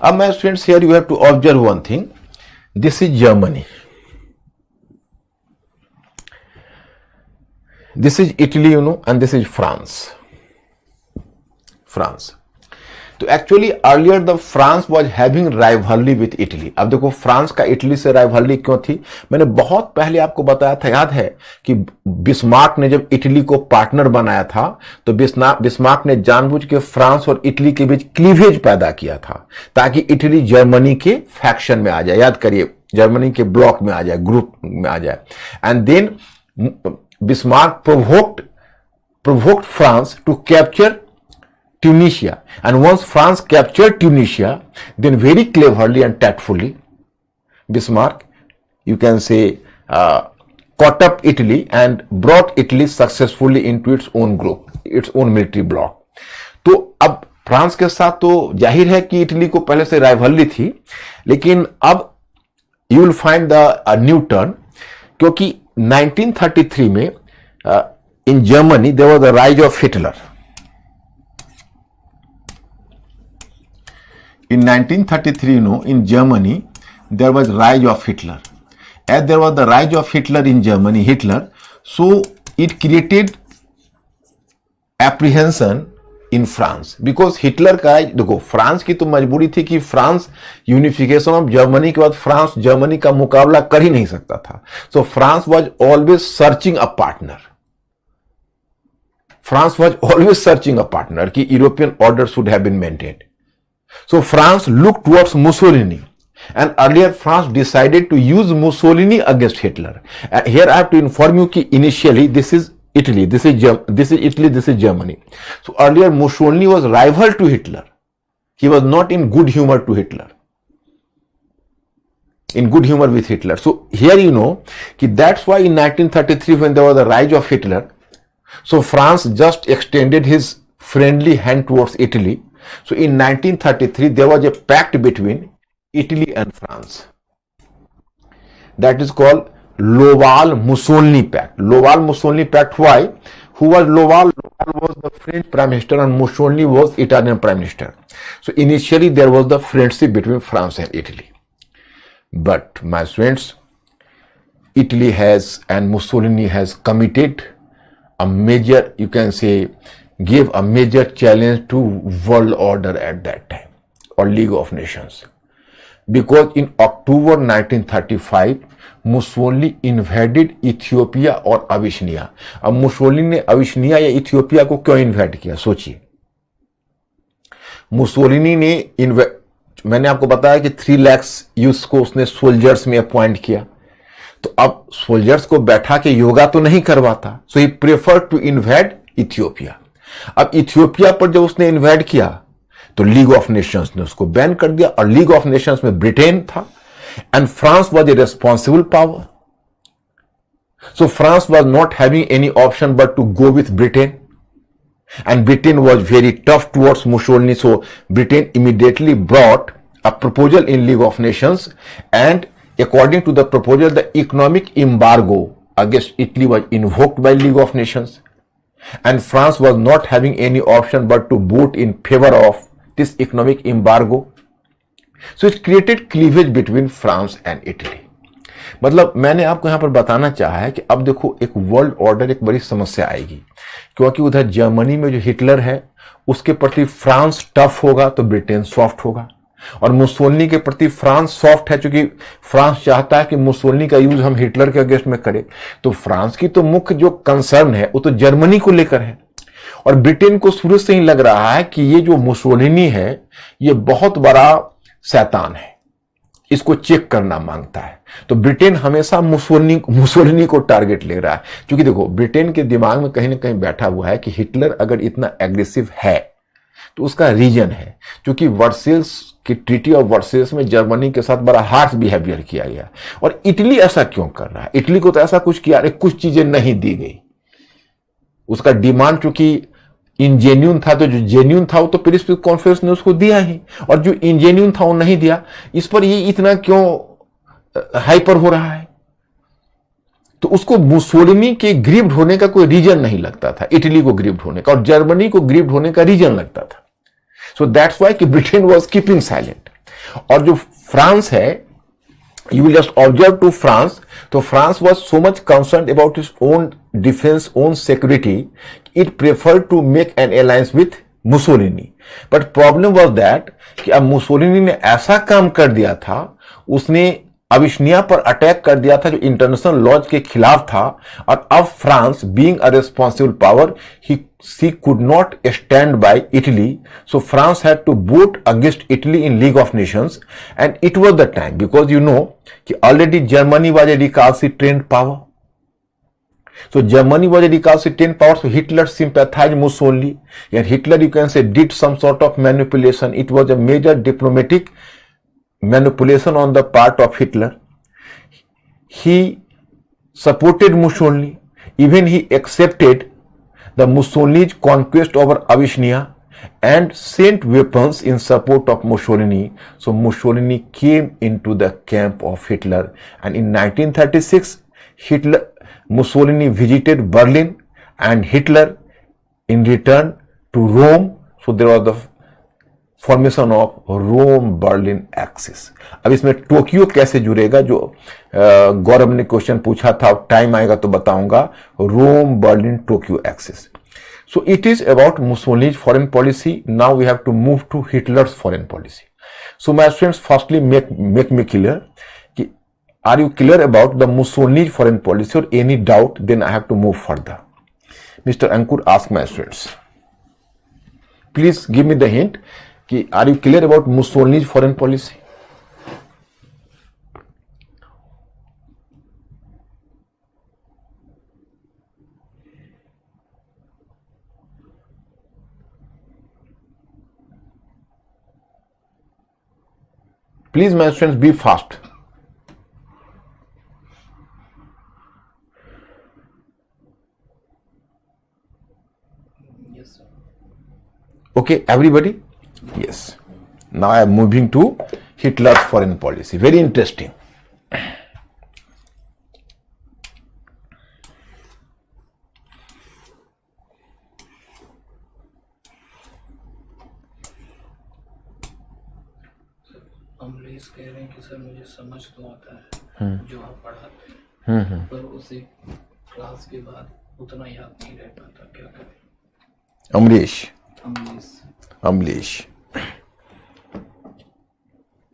अब मैं students here you have to observe one thing. This is Germany, this is Italy, you know, and this is France. तो actually earlier the France was having rivalry with Italy. अब देखो France का Italy से rivalry क्यों थी, मैंने बहुत पहले आपको बताया था, याद है कि बिस्मार्क ने जब इटली को पार्टनर बनाया था तो बिस्मार्क ने जानबूझ के फ्रांस और इटली के बीच क्लीवेज पैदा किया था ताकि इटली जर्मनी के फैक्शन में आ जाए. याद करिए, जर्मनी के ब्लॉक में आ जाए, ग्रुप में आ जाए. एंड देन Bismarck provoked France to capture Tunisia. And once France captured Tunisia, then very cleverly and tactfully, Bismarck, you can say, caught up Italy and brought Italy successfully into its own group, its own military bloc. तो अब France के साथ तो जाहिर है कि Italy को पहले से राइवलरी थी, लेकिन अब you will find the new turn, क्योंकि 1933 में in Germany there was the rise of Hitler. In 1933, in Germany, there was rise of Hitler. As there was the rise of Hitler in Germany, so it created apprehension in France. Because Hitler का, देखो France की तो मजबूरी थी कि France unification of Germany के बाद France Germany का मुकाबला कर ही नहीं सकता था. So France was always searching a partner. France was always searching a partner कि European order should have been maintained. So France looked towards Mussolini, and earlier France decided to use Mussolini against Hitler. And here I have to inform you that initially this is Italy, this is Italy, this is Germany. So earlier Mussolini was rival to Hitler. He was not in good humor to Hitler. In good humor with Hitler. So here you know that that's why in 1933 when there was the rise of Hitler, so France just extended his friendly hand towards Italy. So in 1933, there was a pact between Italy and France. That is called Laval-Mussolini Pact. Laval-Mussolini Pact, why? Who was Laval? Laval was the French Prime Minister and Mussolini was Italian Prime Minister. So initially there was the friendship between France and Italy. But my friends, Italy has and Mussolini has committed a major, you can say, gave a major challenge to world order at that time, or League of Nations, because in October 1935 Mussolini invaded Ethiopia और अबिशनिया. अब Mussolini ने अबिशनिया या Ethiopia को क्यों invade किया, सोचिए. Mussolini ने मैंने आपको बताया कि 3 लाख यूथ को उसने सोल्जर्स में अपॉइंट किया, तो अब सोल्जर्स को बैठा के योगा तो नहीं करवाता. सो ही प्रेफर टू इन्वेड इथियोपिया. अब इथियोपिया पर जब उसने इन्वेड किया तो लीग ऑफ नेशंस ने उसको बैन कर दिया, और लीग ऑफ नेशंस में ब्रिटेन था and France was a responsible power. So France was not having any option but to go with Britain, and Britain was very tough towards Mussolini. So Britain immediately brought a proposal in League of Nations, and according to the proposal, the economic embargo against Italy was invoked by League of Nations, and France was not having any option but to vote in favor of this economic embargo. So it created cleavage between France and Italy. मतलब मैंने आपको यहां पर बताना चाहा है कि अब देखो एक वर्ल्ड ऑर्डर एक बड़ी समस्या आएगी, क्योंकि उधर जर्मनी में जो हिटलर है उसके प्रति फ्रांस टफ होगा तो ब्रिटेन सॉफ्ट होगा, और मुसोलिनी के प्रति फ्रांस सॉफ्ट है क्योंकि फ्रांस चाहता है कि मुसोलिनी का यूज हम हिटलर के अगेंस्ट में करें. तो फ्रांस की तो मुख्य जो कंसर्न है वो तो जर्मनी को लेकर है, और ब्रिटेन को शुरू से ही लग रहा है कि ये जो मुसोलिनी है ये बहुत बड़ा शैतान है, इसको चेक करना मांगता है. तो ब्रिटेन हमेशा मुसोलिनी को टारगेट ले रहा है, क्योंकि देखो ब्रिटेन के दिमाग में कहीं ना कहीं बैठा हुआ है कि हिटलर अगर इतना एग्रेसिव है तो उसका रीजन है, क्योंकि वर्सेल्स की ट्रीटी ऑफ वर्सेल्स में जर्मनी के साथ बड़ा हार्श बिहेवियर किया गया. और इटली ऐसा क्यों कर रहा है? इटली को तो ऐसा कुछ किया, अरे कुछ चीजें नहीं दी गई, उसका डिमांड चूंकि इंजेन्यून था, तो जो जेन्यून था वो तो पेरिस पीस कॉन्फ्रेंस ने उसको दिया ही, और जो इंजेन्यून था वो नहीं दिया. इस पर ये इतना क्यों हाइपर हो रहा है? तो उसको मुसोलिनी के ग्रीव्ड होने का कोई रीजन नहीं लगता था, इटली को ग्रीव्ड होने का और जर्मनी को ग्रीव्ड होने का रीजन लगता था. सो दैट्स व्हाई कि ब्रिटेन वाज कीपिंग साइलेंट. और जो फ्रांस है, you will just observe to France, so France was so much concerned about its own defense, own security, it preferred to make an alliance with Mussolini. But problem was that कि अब Mussolini ने ऐसा काम कर दिया था, उसने अबिशनिया पर अटैक कर दिया था जो इंटरनेशनल लॉज के खिलाफ था, और अब France being a responsible power she could not stand by Italy, so France had to vote against Italy in League of Nations, and it was the time, because you know कि already Germany was a recalcitrant power. So Germany was a recalcitrant power, so Hitler sympathized Mussolini, and Hitler, you can say, did some sort of manipulation. It was a major diplomatic manipulation on the part of Hitler. He supported Mussolini, even he accepted the Mussolini's conquest over Abyssinia and sent weapons in support of Mussolini. So Mussolini came into the camp of Hitler, and in 1936, Mussolini visited Berlin and Hitler in return to Rome. So there was the formation of Rome Berlin axis. अब इसमें Tokyo कैसे जुड़ेगा, जो गौरव ने question पूछा था, time आएगा तो बताऊंगा। Rome Berlin Tokyo axis. So it is about Mussolini's foreign policy. Now we have to move to Hitler's foreign policy. So my students, firstly make me clear कि are you clear about the Mussolini's foreign policy, और any doubt then I have to move further. Mister Ankur ask my students, please give me the hint कि are you clear about Mussolini's foreign policy? Please, my students, be fast. Yes, sir. Okay, everybody? Yes. Now I am moving to Hitler's foreign policy. Very interesting. Amrish कह रहे हैं कि sir मुझे समझ तो आता है जो आप पढ़ाते हैं, पर उसे क्लास के बाद उतना याद नहीं रह पाता, क्या करें? Amlesh.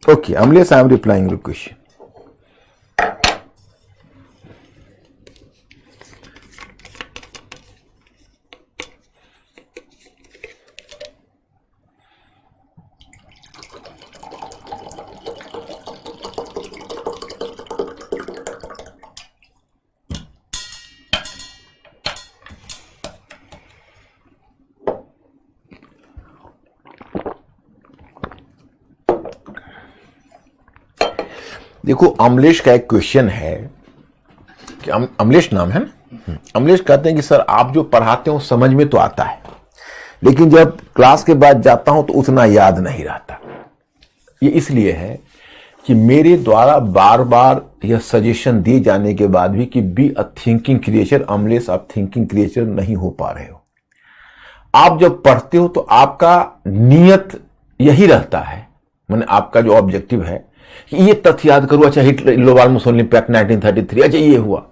Okay, Amlesh, I am replying your question. देखो, अमलेश का एक क्वेश्चन है कि अमलेश नाम है ना, अमलेश कहते हैं कि सर आप जो पढ़ाते हो समझ में तो आता है, लेकिन जब क्लास के बाद जाता हूं तो उतना याद नहीं रहता। ये इसलिए है कि मेरे द्वारा बार बार यह सजेशन दिए जाने के बाद भी कि be a thinking creature, Amlesh आप थिंकिंग क्रिएचर नहीं हो पा रहे हो। आप जब पढ़ते हो तो आपका नियत यही रहता है, माने आपका जो ऑब्जेक्टिव है कि ये तथ्य याद करो, अच्छा हिटलर लोबाल मुसोलिनी पैक्ट 1933, अच्छा ये हुआ।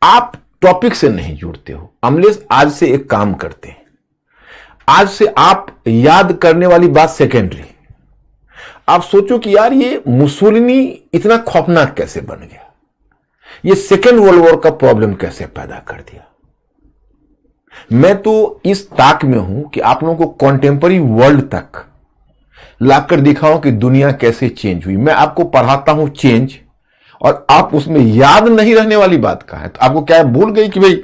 आप टॉपिक से नहीं जुड़ते हो। अमलेश, आज से एक काम करते हैं, आज से आप याद करने वाली बात सेकेंडरी। आप सोचो कि यार ये मुसोलिनी इतना खौफनाक कैसे बन गया, ये सेकेंड वर्ल्ड वॉर का प्रॉब्लम कैसे पैदा कर दिया। मैं तो इस ताक में हूं कि आप लोगों को कॉन्टेम्पररी वर्ल्ड तक लाकर दिखाऊं कि दुनिया कैसे चेंज हुई। मैं आपको पढ़ाता हूं चेंज, और आप उसमें याद नहीं रहने वाली बात का है। तो आपको क्या है, भूल गई कि भाई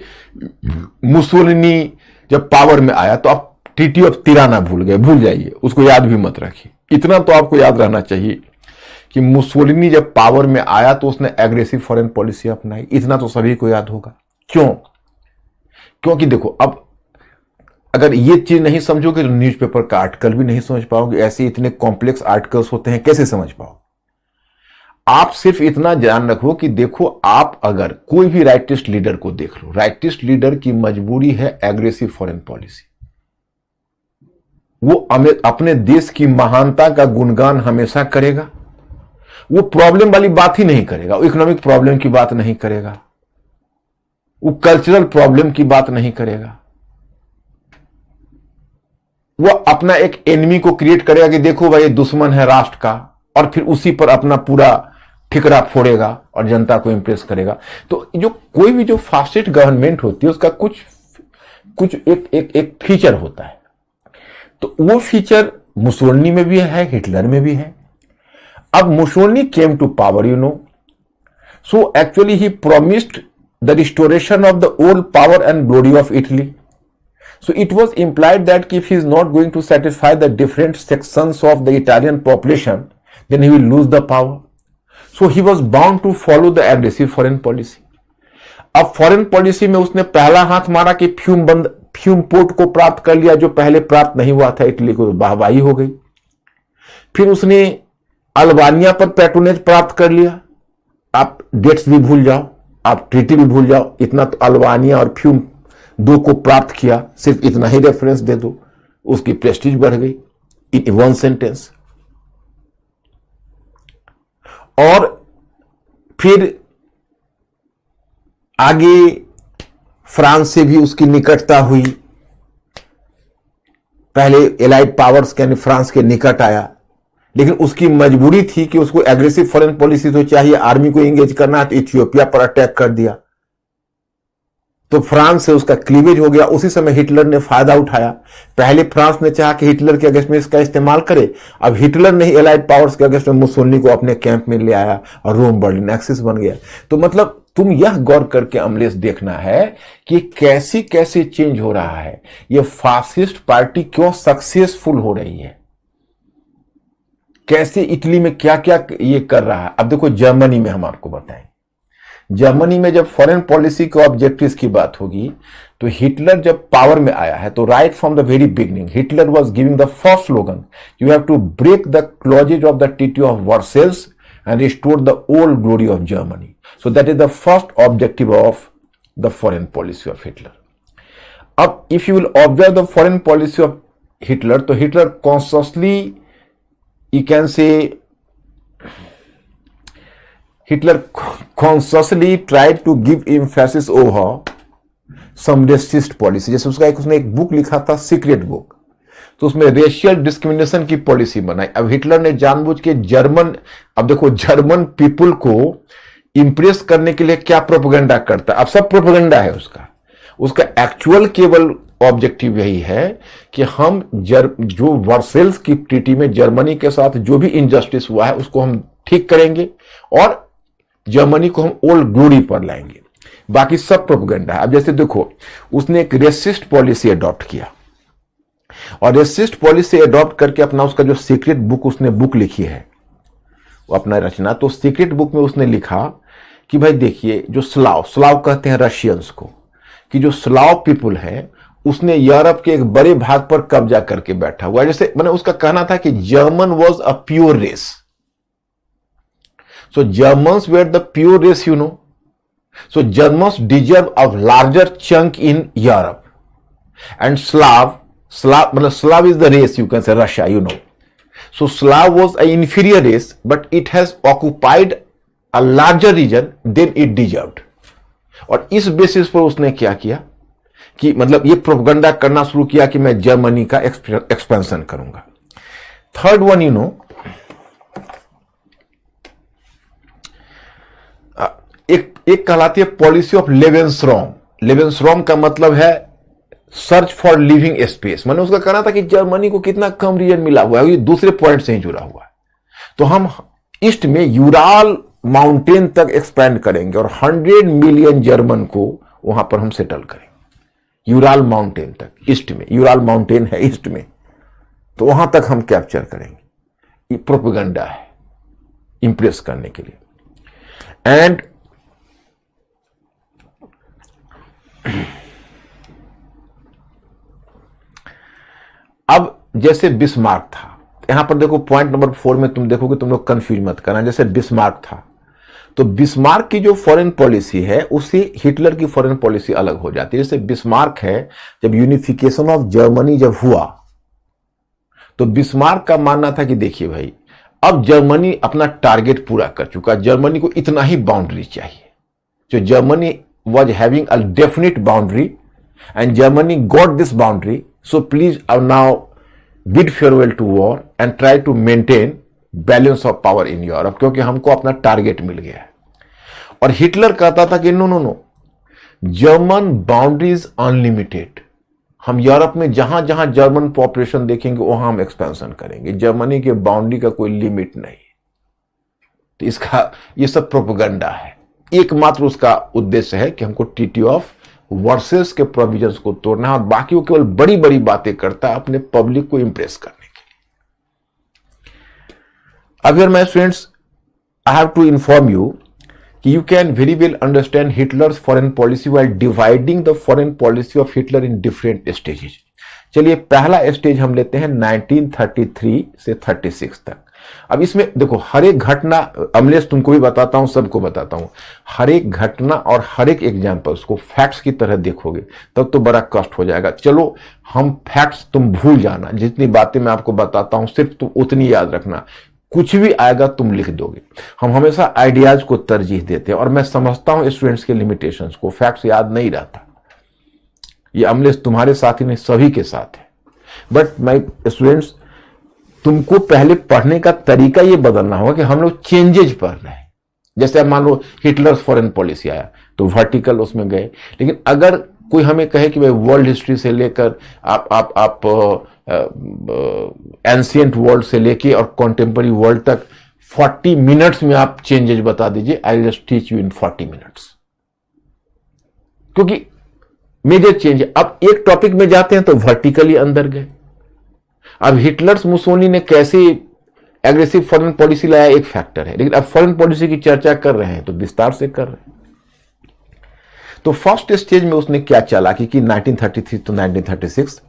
मुसोलिनी जब पावर में आया तो आप ट्रीटी ऑफ तिराना भूल गए, भूल जाइए, उसको याद भी मत रखिए। इतना तो आपको याद रहना चाहिए कि मुसोलिनी जब पावर में आया तो उसने एग्रेसिव फॉरेन पॉलिसी अपनाई। इतना तो सभी को याद होगा। क्यों? क्योंकि देखो, अब अगर ये चीज नहीं समझोगे तो न्यूज़पेपर का आर्टिकल भी नहीं समझ पाओगे। ऐसे इतने कॉम्प्लेक्स आर्टिकल्स होते हैं, कैसे समझ पाओगे? आप सिर्फ इतना ध्यान रखो कि देखो, आप अगर कोई भी राइटिस्ट लीडर को देख लो, राइटिस्ट लीडर की मजबूरी है एग्रेसिव फॉरेन पॉलिसी। वो अपने देश की महानता का गुणगान हमेशा करेगा, वो प्रॉब्लम वाली बात ही नहीं करेगा, वो इकोनॉमिक प्रॉब्लम की बात नहीं करेगा, वो कल्चरल प्रॉब्लम की बात नहीं करेगा। वो अपना एक एनिमी को क्रिएट करेगा कि देखो भाई ये दुश्मन है राष्ट्र का, और फिर उसी पर अपना पूरा ठिकरा फोड़ेगा और जनता को इंप्रेस करेगा। तो जो कोई भी जो फासिस्ट गवर्नमेंट होती है उसका कुछ एक फीचर होता है। तो वो फीचर मुसोलिनी में भी है, हिटलर में भी है। अब Mussolini came to power, so actually he promised the restoration of the old power and glory of Italy. So it was implied that if he is not going to satisfy the different sections of the Italian population, then he will lose the power. So he was bound to follow the aggressive foreign policy. अब foreign policy में उसने पहला हाथ मारा कि fume port को प्राप्त कर लिया, जो पहले प्राप्त नहीं हुआ था इटली को, वाहवाही हो गई। फिर उसने अल्बानिया पर पैट्रोनेज प्राप्त कर लिया। आप डेट्स भी भूल जाओ, आप ट्रीटी भी भूल जाओ, इतना तो अल्बानिया और फ्यूम दो को प्राप्त किया, सिर्फ इतना ही रेफरेंस दे दो, उसकी प्रेस्टीज बढ़ गई इन वन सेंटेंस। और फिर आगे फ्रांस से भी उसकी निकटता हुई, पहले एलाइड पावर्स के फ्रांस के निकट आया, लेकिन उसकी मजबूरी थी कि उसको एग्रेसिव फॉरेन पॉलिसी तो चाहिए, आर्मी को एंगेज करना है, तो इथियोपिया पर अटैक कर दिया, तो फ्रांस से उसका क्लीवेज हो गया। उसी समय हिटलर ने फायदा उठाया। पहले फ्रांस ने चाहा कि हिटलर के अगेंस्ट में इसका इस्तेमाल करे, अब हिटलर ने ही एलाइड पावर्स के अगेंस्ट में मुसोलिनी को अपने कैंप में ले आया और रोम बर्लिन एक्सिस बन गया। तो मतलब तुम यह गौर करके अमलेश देखना है कि कैसी कैसे चेंज हो रहा है, ये फासिस्ट पार्टी क्यों सक्सेसफुल हो रही है, कैसे इटली में क्या क्या ये कर रहा है। अब देखो जर्मनी में हम आपको बताएं, जर्मनी में जब फॉरेन पॉलिसी के ऑब्जेक्टिव्स की बात होगी, तो हिटलर जब पावर में आया है, तो right from the very beginning Hitler was giving the first slogan, you have to break the clauses of the treaty of Versailles and restored the old glory of Germany. So that is the first objective of the foreign policy of Hitler. अब if you will observe the foreign policy of Hitler, तो Hitler consciously, you can say, Hitler consciously tried to give emphasis over some racist policy. जैसे उसने एक book लिखा था, secret book, तो उसमें racial discrimination की पॉलिसी बनाई। अब हिटलर ने जानबूझ के अब देखो जर्मन पीपुल को इंप्रेस करने के लिए क्या प्रोपेगेंडा करता है, अब सब प्रोपेगेंडा है उसका एक्चुअल केवल ऑब्जेक्टिव यही है कि हम जो वर्सेल्स की ट्रीटी में जर्मनी के साथ जो भी इनजस्टिस हुआ है उसको हम ठीक करेंगे और जर्मनी को हम ओल्ड ग्लोरी पर लाएंगे, बाकी सब प्रोपेगेंडा है। अब जैसे देखो उसने एक रेसिस्ट पॉलिसी अडॉप्ट किया, और रेसिस्ट पॉलिसी अडॉप्ट करके अपना उसका जो सीक्रेट बुक उसने बुक लिखी है, वो अपना रचना, तो सीक्रेट बुक में उसने लिखा कि भाई देखिए जो स्लाव कहते हैं रशियंस को, कि जो स्लाव पीपुल है उसने यूरोप के एक बड़े भाग पर कब्जा करके बैठा हुआ है। जैसे मैंने उसका कहना था कि German was a pure race, so Germans were the pure race, you know, so Germans deserve a larger chunk in Europe, and Slav is the race, you can say Russia, you know. So Slav was an inferior race, but it has occupied a larger region than it deserved. और इस basis पर उसने क्या किया कि मतलब ये propaganda करना शुरू किया कि मैं जर्मनी का एक्सपेंशन करूंगा। थर्ड वन, यू नो, एक कहलाती है पॉलिसी ऑफ लेवेंसरॉम। लेवेंसरॉम का मतलब है सर्च फॉर लिविंग स्पेस। मैंने उसका कहना था कि जर्मनी को कितना कम रीजन मिला हुआ है, ये दूसरे पॉइंट से ही जुड़ा हुआ है, तो हम ईस्ट में यूराल माउंटेन तक एक्सपेंड करेंगे और 100 मिलियन जर्मन को वहां पर हम सेटल करेंगे, यूराल माउंटेन तक, ईस्ट में, यूराल माउंटेन है ईस्ट में, तो वहां तक हम कैप्चर करेंगे। ये प्रोपेगेंडा है इंप्रेस करने के लिए। एंड अब जैसे बिस्मार्क था, यहां पर देखो पॉइंट नंबर 4 में तुम देखोगे, तुम लोग कंफ्यूज मत करना। जैसे बिस्मार्क था, तो बिस्मार्क की जो फॉरेन पॉलिसी है उससे हिटलर की फॉरेन पॉलिसी अलग हो जाती है। जैसे बिस्मार्क है, जब यूनिफिकेशन ऑफ जर्मनी जब हुआ, तो बिस्मार्क का मानना था कि देखिए भाई अब जर्मनी अपना टारगेट पूरा कर चुका, जर्मनी को इतना ही बाउंड्री चाहिए। जो Germany was having a definite boundary and Germany got this boundary, so please now bid farewell to war and try to maintain balance of power in Europe, क्योंकि हमको अपना टारगेट मिल गया है। और हिटलर कहता था कि नो, जर्मन बाउंड्रीज अनलिमिटेड, हम यूरोप में जहां जहां जर्मन पॉपुलेशन देखेंगे वहां हम एक्सपेंशन करेंगे, जर्मनी के बाउंड्री का कोई लिमिट नहीं। तो इसका ये सब प्रोपेगेंडा है। एकमात्र उसका उद्देश्य है कि हमको ट्रीटी ऑफ वर्सेस के प्रोविजंस को तोड़ना है, और बाकी वो केवल बड़ी बड़ी बातें करता है अपने पब्लिक को इंप्रेस करने के लिए। अब here my students, I have to inform you कि you can very well understand Hitler's foreign policy while dividing the foreign policy of Hitler in different stages. चलिए पहला स्टेज हम लेते हैं 1933 से 36 तक। अब इसमें देखो हर एक घटना, अमलेश तुमको भी बताता हूं, सबको बताता हूं, हर एक घटना और हर एक एग्जाम्पल उसको फैक्ट्स की तरह देखोगे तब तो बड़ा कष्ट हो जाएगा। चलो हम फैक्ट्स तुम भूल जाना, जितनी बातें मैं आपको बताता हूं सिर्फ तुम उतनी याद रखना, कुछ भी आएगा तुम लिख दोगे। हम हमेशा आइडियाज को तरजीह देते हैं और मैं समझता हूं स्टूडेंट्स के लिमिटेशंस को, फैक्ट्स याद नहीं रहता। ये अमलेश तुम्हारे साथ ही नहीं, सभी के साथ है। बट माय स्टूडेंट्स, तुमको पहले पढ़ने का तरीका ये बदलना होगा कि हम लोग चेंजेज पढ़ रहे हैं। जैसे अब मान लो हिटलर्स फॉरेन पॉलिसी आया तो वर्टिकल उसमें गए, लेकिन अगर कोई हमें कहे कि भाई वर्ल्ड हिस्ट्री से लेकर आप एंशिएंट वर्ल्ड से लेके और कॉन्टेम्पररी वर्ल्ड तक 40 मिनट्स में आप चेंजेज बता दीजिए, I will just teach you in 40 minutes, क्योंकि मेजर चेंज है। अब एक टॉपिक में जाते हैं तो वर्टिकली अंदर गए। अब हिटलर्स मुसोलिनी ने कैसे एग्रेसिव फॉरेन पॉलिसी लाया एक फैक्टर है, लेकिन अब फॉरेन पॉलिसी की चर्चा कर रहे हैं तो विस्तार से कर रहे हैं। तो फर्स्ट स्टेज में उसने क्या चालाकी की 1933 to 1936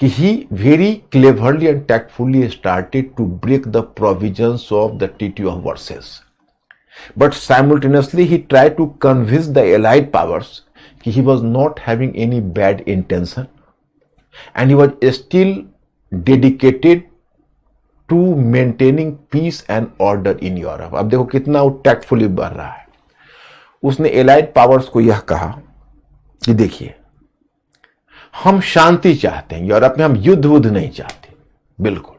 कि he very cleverly and tactfully started to break the provisions of the treaty of Versailles, but simultaneously he try to convince the allied powers कि he was not having any bad intention and he was still dedicated to maintaining peace and order in Europe। अब देखो कितना वो tactfully बढ़ रहा है। उसने allied powers को यह कहा कि देखिए हम शांति चाहते हैं यूरोप में, हम युद्ध नहीं चाहते बिल्कुल,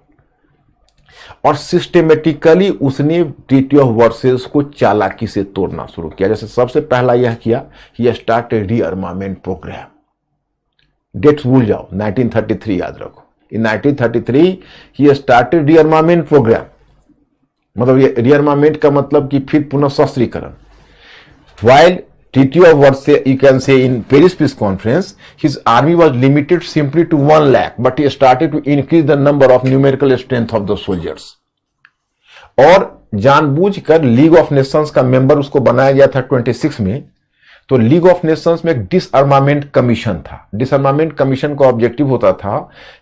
और सिस्टेमेटिकली उसने ट्रीटी ऑफ वर्सेस को चालाकी से तोड़ना शुरू किया। जैसे सबसे पहला यह किया, ही स्टार्टेड रीअर्मामेंट प्रोग्राम। डेट्स भूल जाओ, 1933 याद रखो। इन 1933 ही स्टार्टेड रीअर्मामेंट प्रोग्राम, मतलब ये रीअर्मामेंट का मतलब कि फिर पुनः शस्त्रीकरण। While treaty of Versailles, you can say in Paris Peace Conference, his army was limited simply to 1 lakh, but he started to increase the number of numerical strength of the soldiers। और जानबूझकर league of Nations का member उसको बनाया गया था 26 में। तो league of nations में एक डिसआर्मामेंट कमीशन था। डिसआर्मामेंट कमीशन का ऑब्जेक्टिव होता था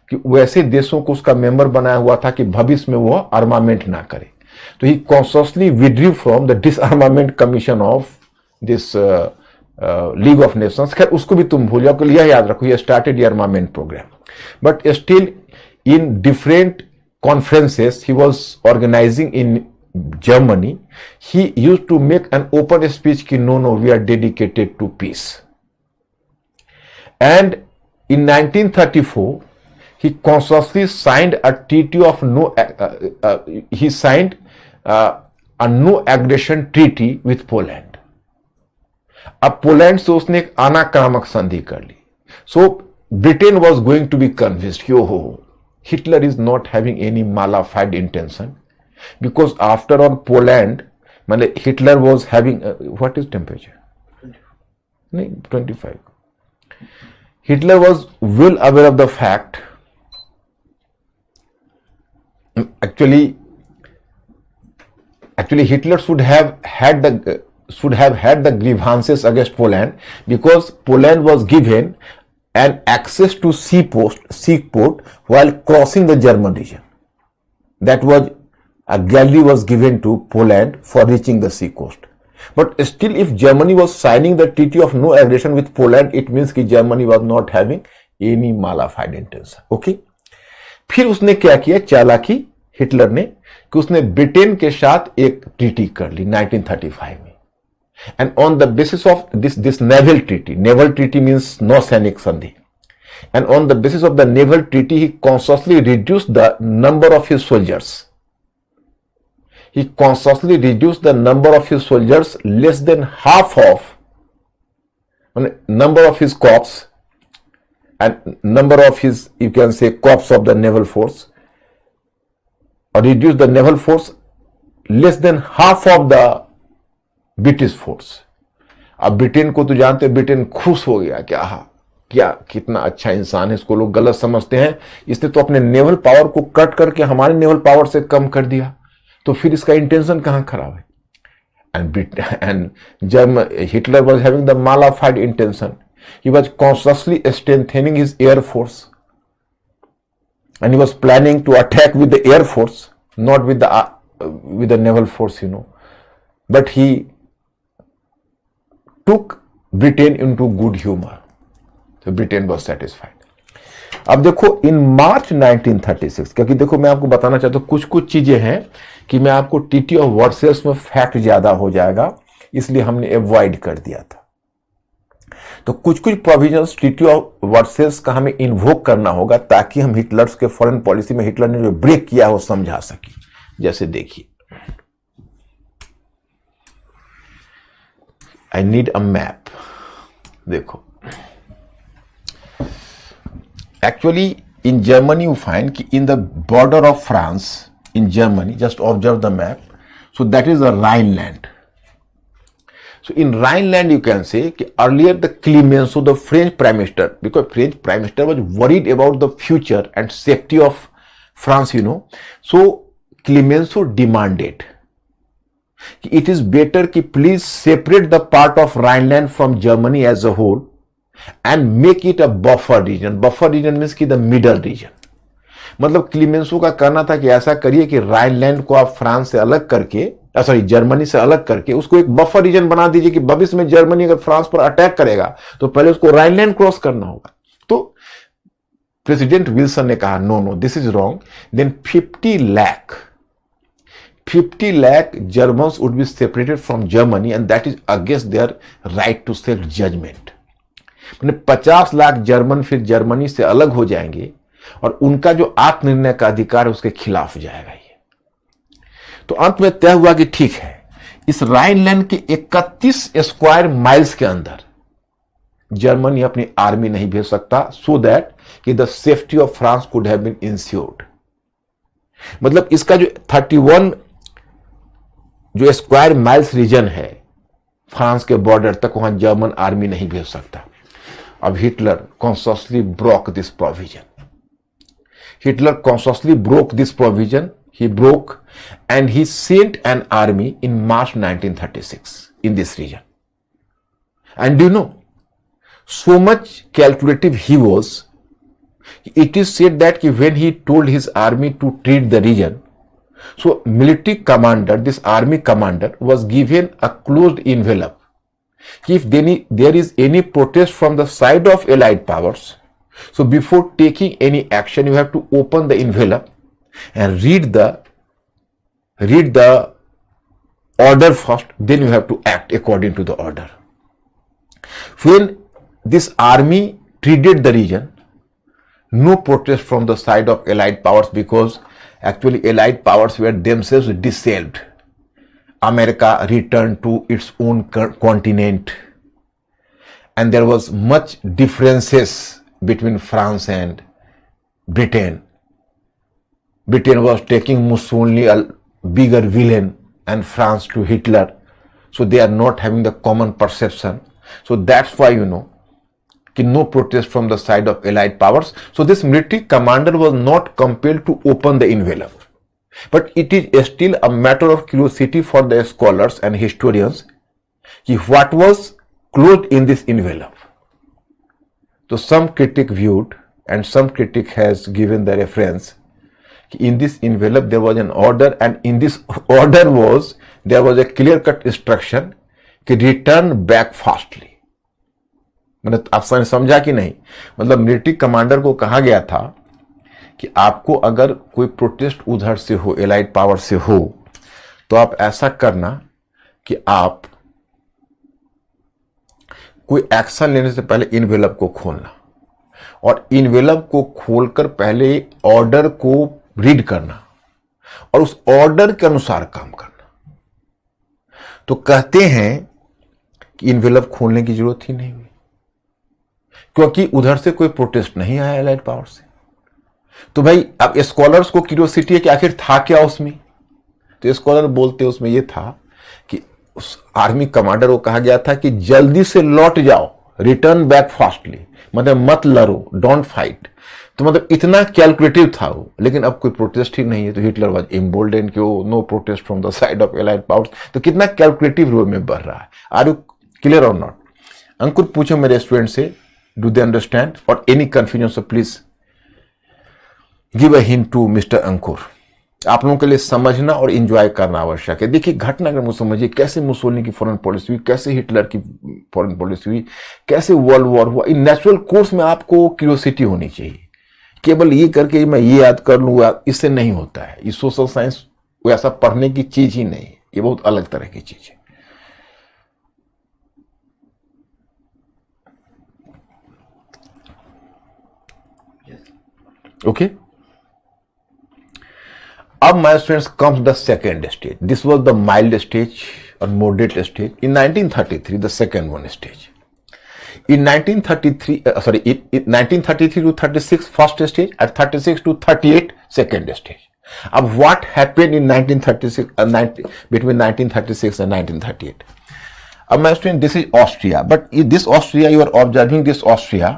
कि वैसे देशों को उसका मेंबर बनाया हुआ था कि भविष्य में वो आर्मामेंट ना करे। तो he consciously withdrew from the disarmament commission of this League of Nations. खैर उसको भी तुम भूल जाओ, यह याद रखो, ये started armament programme, but still in different conferences he was organising in Germany, he used to make an open speech कि no, we are dedicated to peace. And in 1934, he consciously signed a treaty of he signed a no aggression treaty with Poland. अब Poland से उसने एक अनाक्रामक संधि कर ली। So Britain was going to be convinced, Hitler is not having any malified intention. Because after all, Poland, Hitler was having what is temperature? 25. Hitler was well aware of the fact. Actually, Hitler should have had the grievances against Poland, because Poland was given an access to seaport while crossing the German region. That was a gallery was given to Poland for reaching the sea coast. But still, if Germany was signing the treaty of no aggression with Poland, it means कि Germany was not having any malified intention. Okay? फिर उसने क्या किया चालाकी Hitler ने कि उसने Britain के साथ एक ट्रीटी कर ली 1935 में, and on the basis of this naval treaty means नौसैनिक संधि, and on the basis of the naval treaty he consciously reduce the number of his soldiers. He consciously reduced the number of his soldiers less than half of number of his corps and number of his, you can say, corps of the naval force, or reduced the naval force less than half of the British force. अब Britain को तो जानते हैं, Britain खुश हो गया, क्या कितना अच्छा इंसान है, इसको लोग गलत समझते हैं, इसने तो अपने नेवल पावर को कट करके हमारे नेवल पावर से कम कर दिया, तो फिर इसका इंटेंशन कहां खराब है। And Hitler was having the malified intention. He was consciously strengthening his air force, and he was planning to attack with the air force, not with the naval force, But he took Britain into good humor. So Britain was satisfied. अब देखो इन मार्च 1936, क्योंकि देखो मैं आपको बताना चाहता हूं कुछ चीजें हैं कि मैं आपको ट्रीटी ऑफ वर्सेल्स में फैक्ट ज्यादा हो जाएगा, इसलिए हमने अवॉइड कर दिया था। तो कुछ प्रोविजंस ट्रीटी ऑफ वर्सेल्स का हमें इन्वोक करना होगा ताकि हम हिटलर्स के फॉरेन पॉलिसी में हिटलर ने जो ब्रेक किया वो समझा सके। जैसे देखिए, आई नीड अ मैप। देखो actually in Germany you find कि in the border of France in Germany, just observe the map, so that is the Rhineland. So in Rhineland you can say कि earlier the Clemenceau, the French prime minister, because French prime minister was worried about the future and safety of France, so Clemenceau demanded कि it is better कि please separate the part of Rhineland from Germany as a whole and make it a buffer region. Buffer region means कि the middle region. मतलब क्लीमेंसो का कहना था कि ऐसा करिए कि राइनलैंड को आप फ्रांस से अलग करके, जर्मनी से अलग करके उसको एक बफर रीजन बना दीजिए कि भविष्य में जर्मनी अगर फ्रांस पर अटैक करेगा तो पहले उसको राइनलैंड क्रॉस करना होगा। तो प्रेसिडेंट विल्सन ने कहा no this is wrong. Then 50 lakh Germans would be separated from Germany and that is against their right to self judgment. 50 lakh German फिर जर्मनी से अलग हो जाएंगे और उनका जो आत्मनिर्णय का अधिकार है उसके खिलाफ जाएगा ये। तो अंत में तय हुआ कि ठीक है, इस राइनलैंड के 31 स्क्वायर माइल्स के अंदर जर्मनी अपनी आर्मी नहीं भेज सकता, सो दैट कि the safety of France could have been insured. मतलब इसका जो 31 जो स्क्वायर माइल्स रीजन है फ्रांस के बॉर्डर तक, वहां जर्मन आर्मी नहीं भेज सकता। अब Hitler consciously broke this provision. He broke and he sent an army in March 1936 in this region. And do you know, so much calculative he was, it is said that when he told his army to treat the region, so military commander, this army commander was given a closed envelope. If there is any protest from the side of Allied powers, so before taking any action, you have to open the envelope and read the order first, then you have to act according to the order. When this army treated the region, no protest from the side of Allied powers, because actually Allied powers were themselves dissolved. America returned to its own continent and there was much differences between France and Britain. Britain was taking Mussolini, a bigger villain, and France to Hitler, so they are not having the common perception. So that's why no protest from the side of Allied powers. So this military commander was not compelled to open the envelope. But it is still a matter of curiosity for the scholars and historians what was closed in this envelope. So some critic viewed and some critic has given the reference in this envelope there was an order, and in this order there was a clear cut instruction कि return back fastly. मतलब आप समझा कि नहीं, मतलब military commander को कहा गया था कि आपको अगर कोई प्रोटेस्ट उधर से हो, एलाइड पावर से हो, तो आप ऐसा करना कि आप कोई एक्शन लेने से पहले इनवेलप को खोलना और इनवेलप को खोलकर पहले ऑर्डर को रीड करना और उस ऑर्डर के अनुसार काम करना। तो कहते हैं कि इनवेलप खोलने की जरूरत ही नहीं हुई क्योंकि उधर से कोई प्रोटेस्ट नहीं आया एलाइड पावर से। तो भाई अब स्कॉलर्स को क्यूरियोसिटी है कि आखिर था क्या उसमें, तो स्कॉलर बोलते उसमें यह था कि उस आर्मी कमांडर को कहा गया था कि जल्दी से लौट जाओ, रिटर्न बैक फास्टली, मतलब मत लड़ो, डोंट फाइट। तो मतलब इतना कैलकुलेटिव था वो। लेकिन अब कोई प्रोटेस्ट ही नहीं है, तो हिटलर वाज एम्बोल्डेंड कि no protest from the side of allied powers. तो कितना कैलकुलेटिव रोल में बढ़ रहा है। आर यू क्लियर और नॉट? अंकुर पूछो मेरे स्टूडेंट से, डू दे अंडरस्टैंड और any confusion, so please give a hint to mister Ankur. आप लोगों के लिए समझना और इंजॉय करना आवश्यक है। देखिए घटनाक्रम को समझिए, कैसे मुसोलिनी की फॉरेन पॉलिसी हुई, कैसे हिटलर की फॉरेन पॉलिसी हुई, कैसे वर्ल्ड वॉर हुआ। इन नेचुरल कोर्स में आपको क्यूरियोसिटी होनी चाहिए। केवल ये करके मैं ये याद कर लूंगा, इससे नहीं होता है। ये सोशल साइंस वैसा पढ़ने की चीज ही नहीं है, ये बहुत अलग तरह की चीज है। ओके, अब my students comes the second stage. This was the mild stage और moderate stage. In 1933 the second one stage. In 1933 to 36 first stage, at 36 to 38 second stage. अब what happened in 1936 between 1936 and 1938? अब my student, this is Austria, but this Austria, you are observing this Austria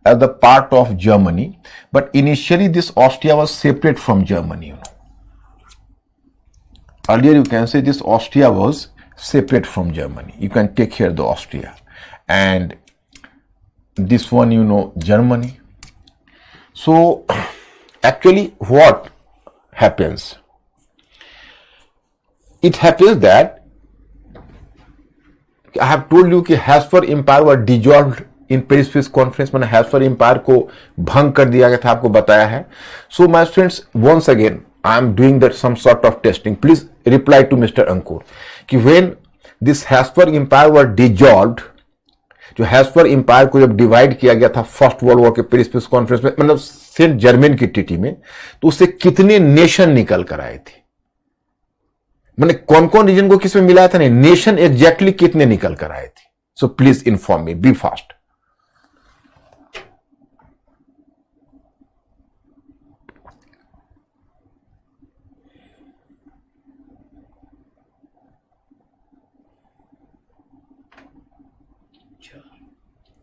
as the part of Germany, but initially this Austria was separate from Germany. Earlier you can say this Austria was separate from Germany. You can take here the Austria, and this one, you know, Germany. So actually what happens? It happens that I have told you कि Habsburg Empire was dissolved in Paris Peace Conference। मैंने Habsburg Empire को भंग कर दिया गया था, आपको बताया है। So my students, once again I am doing that some sort of testing. Please reply to Mr. Ankur कि when this Habsburg Empire was dissolved, जो हैब्सबर्ग एम्पायर को जब डिवाइड किया गया था फर्स्ट वर्ल्ड वॉर के पेरिस पीस कॉन्फ्रेंस में, मतलब सेंट जर्मन की ट्रीटी में, तो उससे कितने नेशन निकल कर आए थे? मतलब कौन कौन रीजन को किस में मिलाया था, नहीं, नेशन एग्जैक्टली कितने निकल कर आए थे? So please inform me, be fast.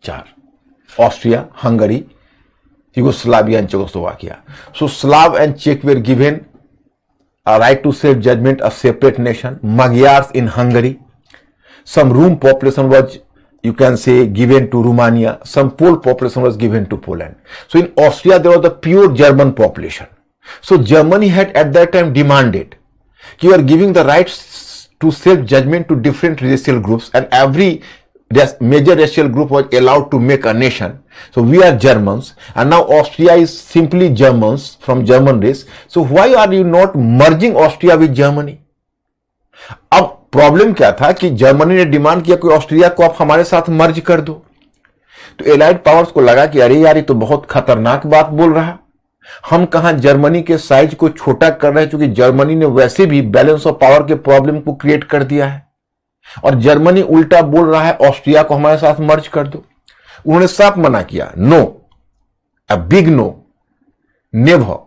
चार, Austria, Hungary, Yugoslavia and Czechoslovakia. So Slav and Czech were given a right to self-judgment, a separate nation. Magyars in Hungary. Some Rum population was, you can say, given to Romania. Some Pole population was given to Poland. So in Austria there was the pure German population. So Germany had at that time demanded that you are giving the rights to self-judgment to different racial groups, and every major racial group was allowed to make a nation. So we are Germans, and now Austria is simply Germans from German race. So why are you not merging Austria with Germany? अब problem क्या था कि Germany ने demand किया कि Austria को आप हमारे साथ मर्ज कर दो। तो एलाइड पावर्स को लगा कि अरे यार, ये तो बहुत खतरनाक बात बोल रहा, हम कहां जर्मनी के साइज को छोटा कर रहे हैं, क्योंकि जर्मनी ने वैसे भी बैलेंस ऑफ पावर के प्रॉब्लम को क्रिएट कर दिया है, और जर्मनी उल्टा बोल रहा है ऑस्ट्रिया को हमारे साथ मर्ज कर दो। उन्होंने साफ मना किया, no, a big no, never,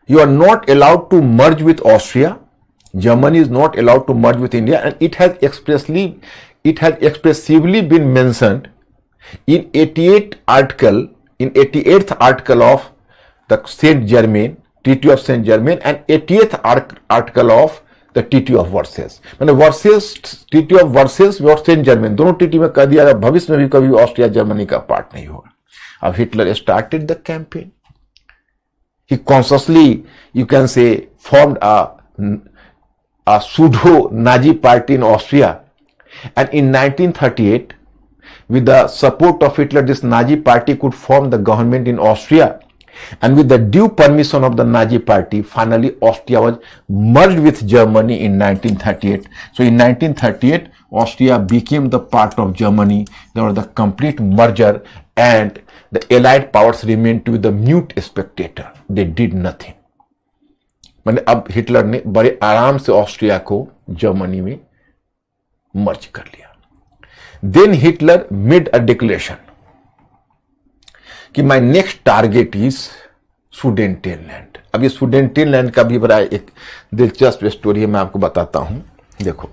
you are not allowed to merge with Austria. Germany is not allowed to merge with India, and it has expressively been mentioned in 88th article of the Saint Germain, Treaty of Saint Germain, and 80th article of the Treaty of Versailles। मैंने Versailles, treaty of Versailles और Saint Germain दोनों treaty में कह दिया भविष्य में भी कभी ऑस्ट्रिया जर्मनी का पार्ट नहीं होगा। अब Hitler started the campaign, he consciously, you can say, formed a pseudo Nazi party in Austria, and in 1938 with the support of Hitler, this Nazi party could form the government in Austria, and with the due permission of the Nazi party, finally Austria was merged with Germany in 1938. So in 1938 Austria became the part of Germany. There was the complete merger, and the Allied powers remained to be the mute spectator. They did nothing. मैंने अब हिटलर ने बड़े आराम से Austria को Germany में merge कर लिया। Then Hitler made a declaration कि my next target is Sudetenland. अब ये सुडेटेनलैंड का भी बड़ा एक दिलचस्प स्टोरी है, मैं आपको बताता हूं। देखो,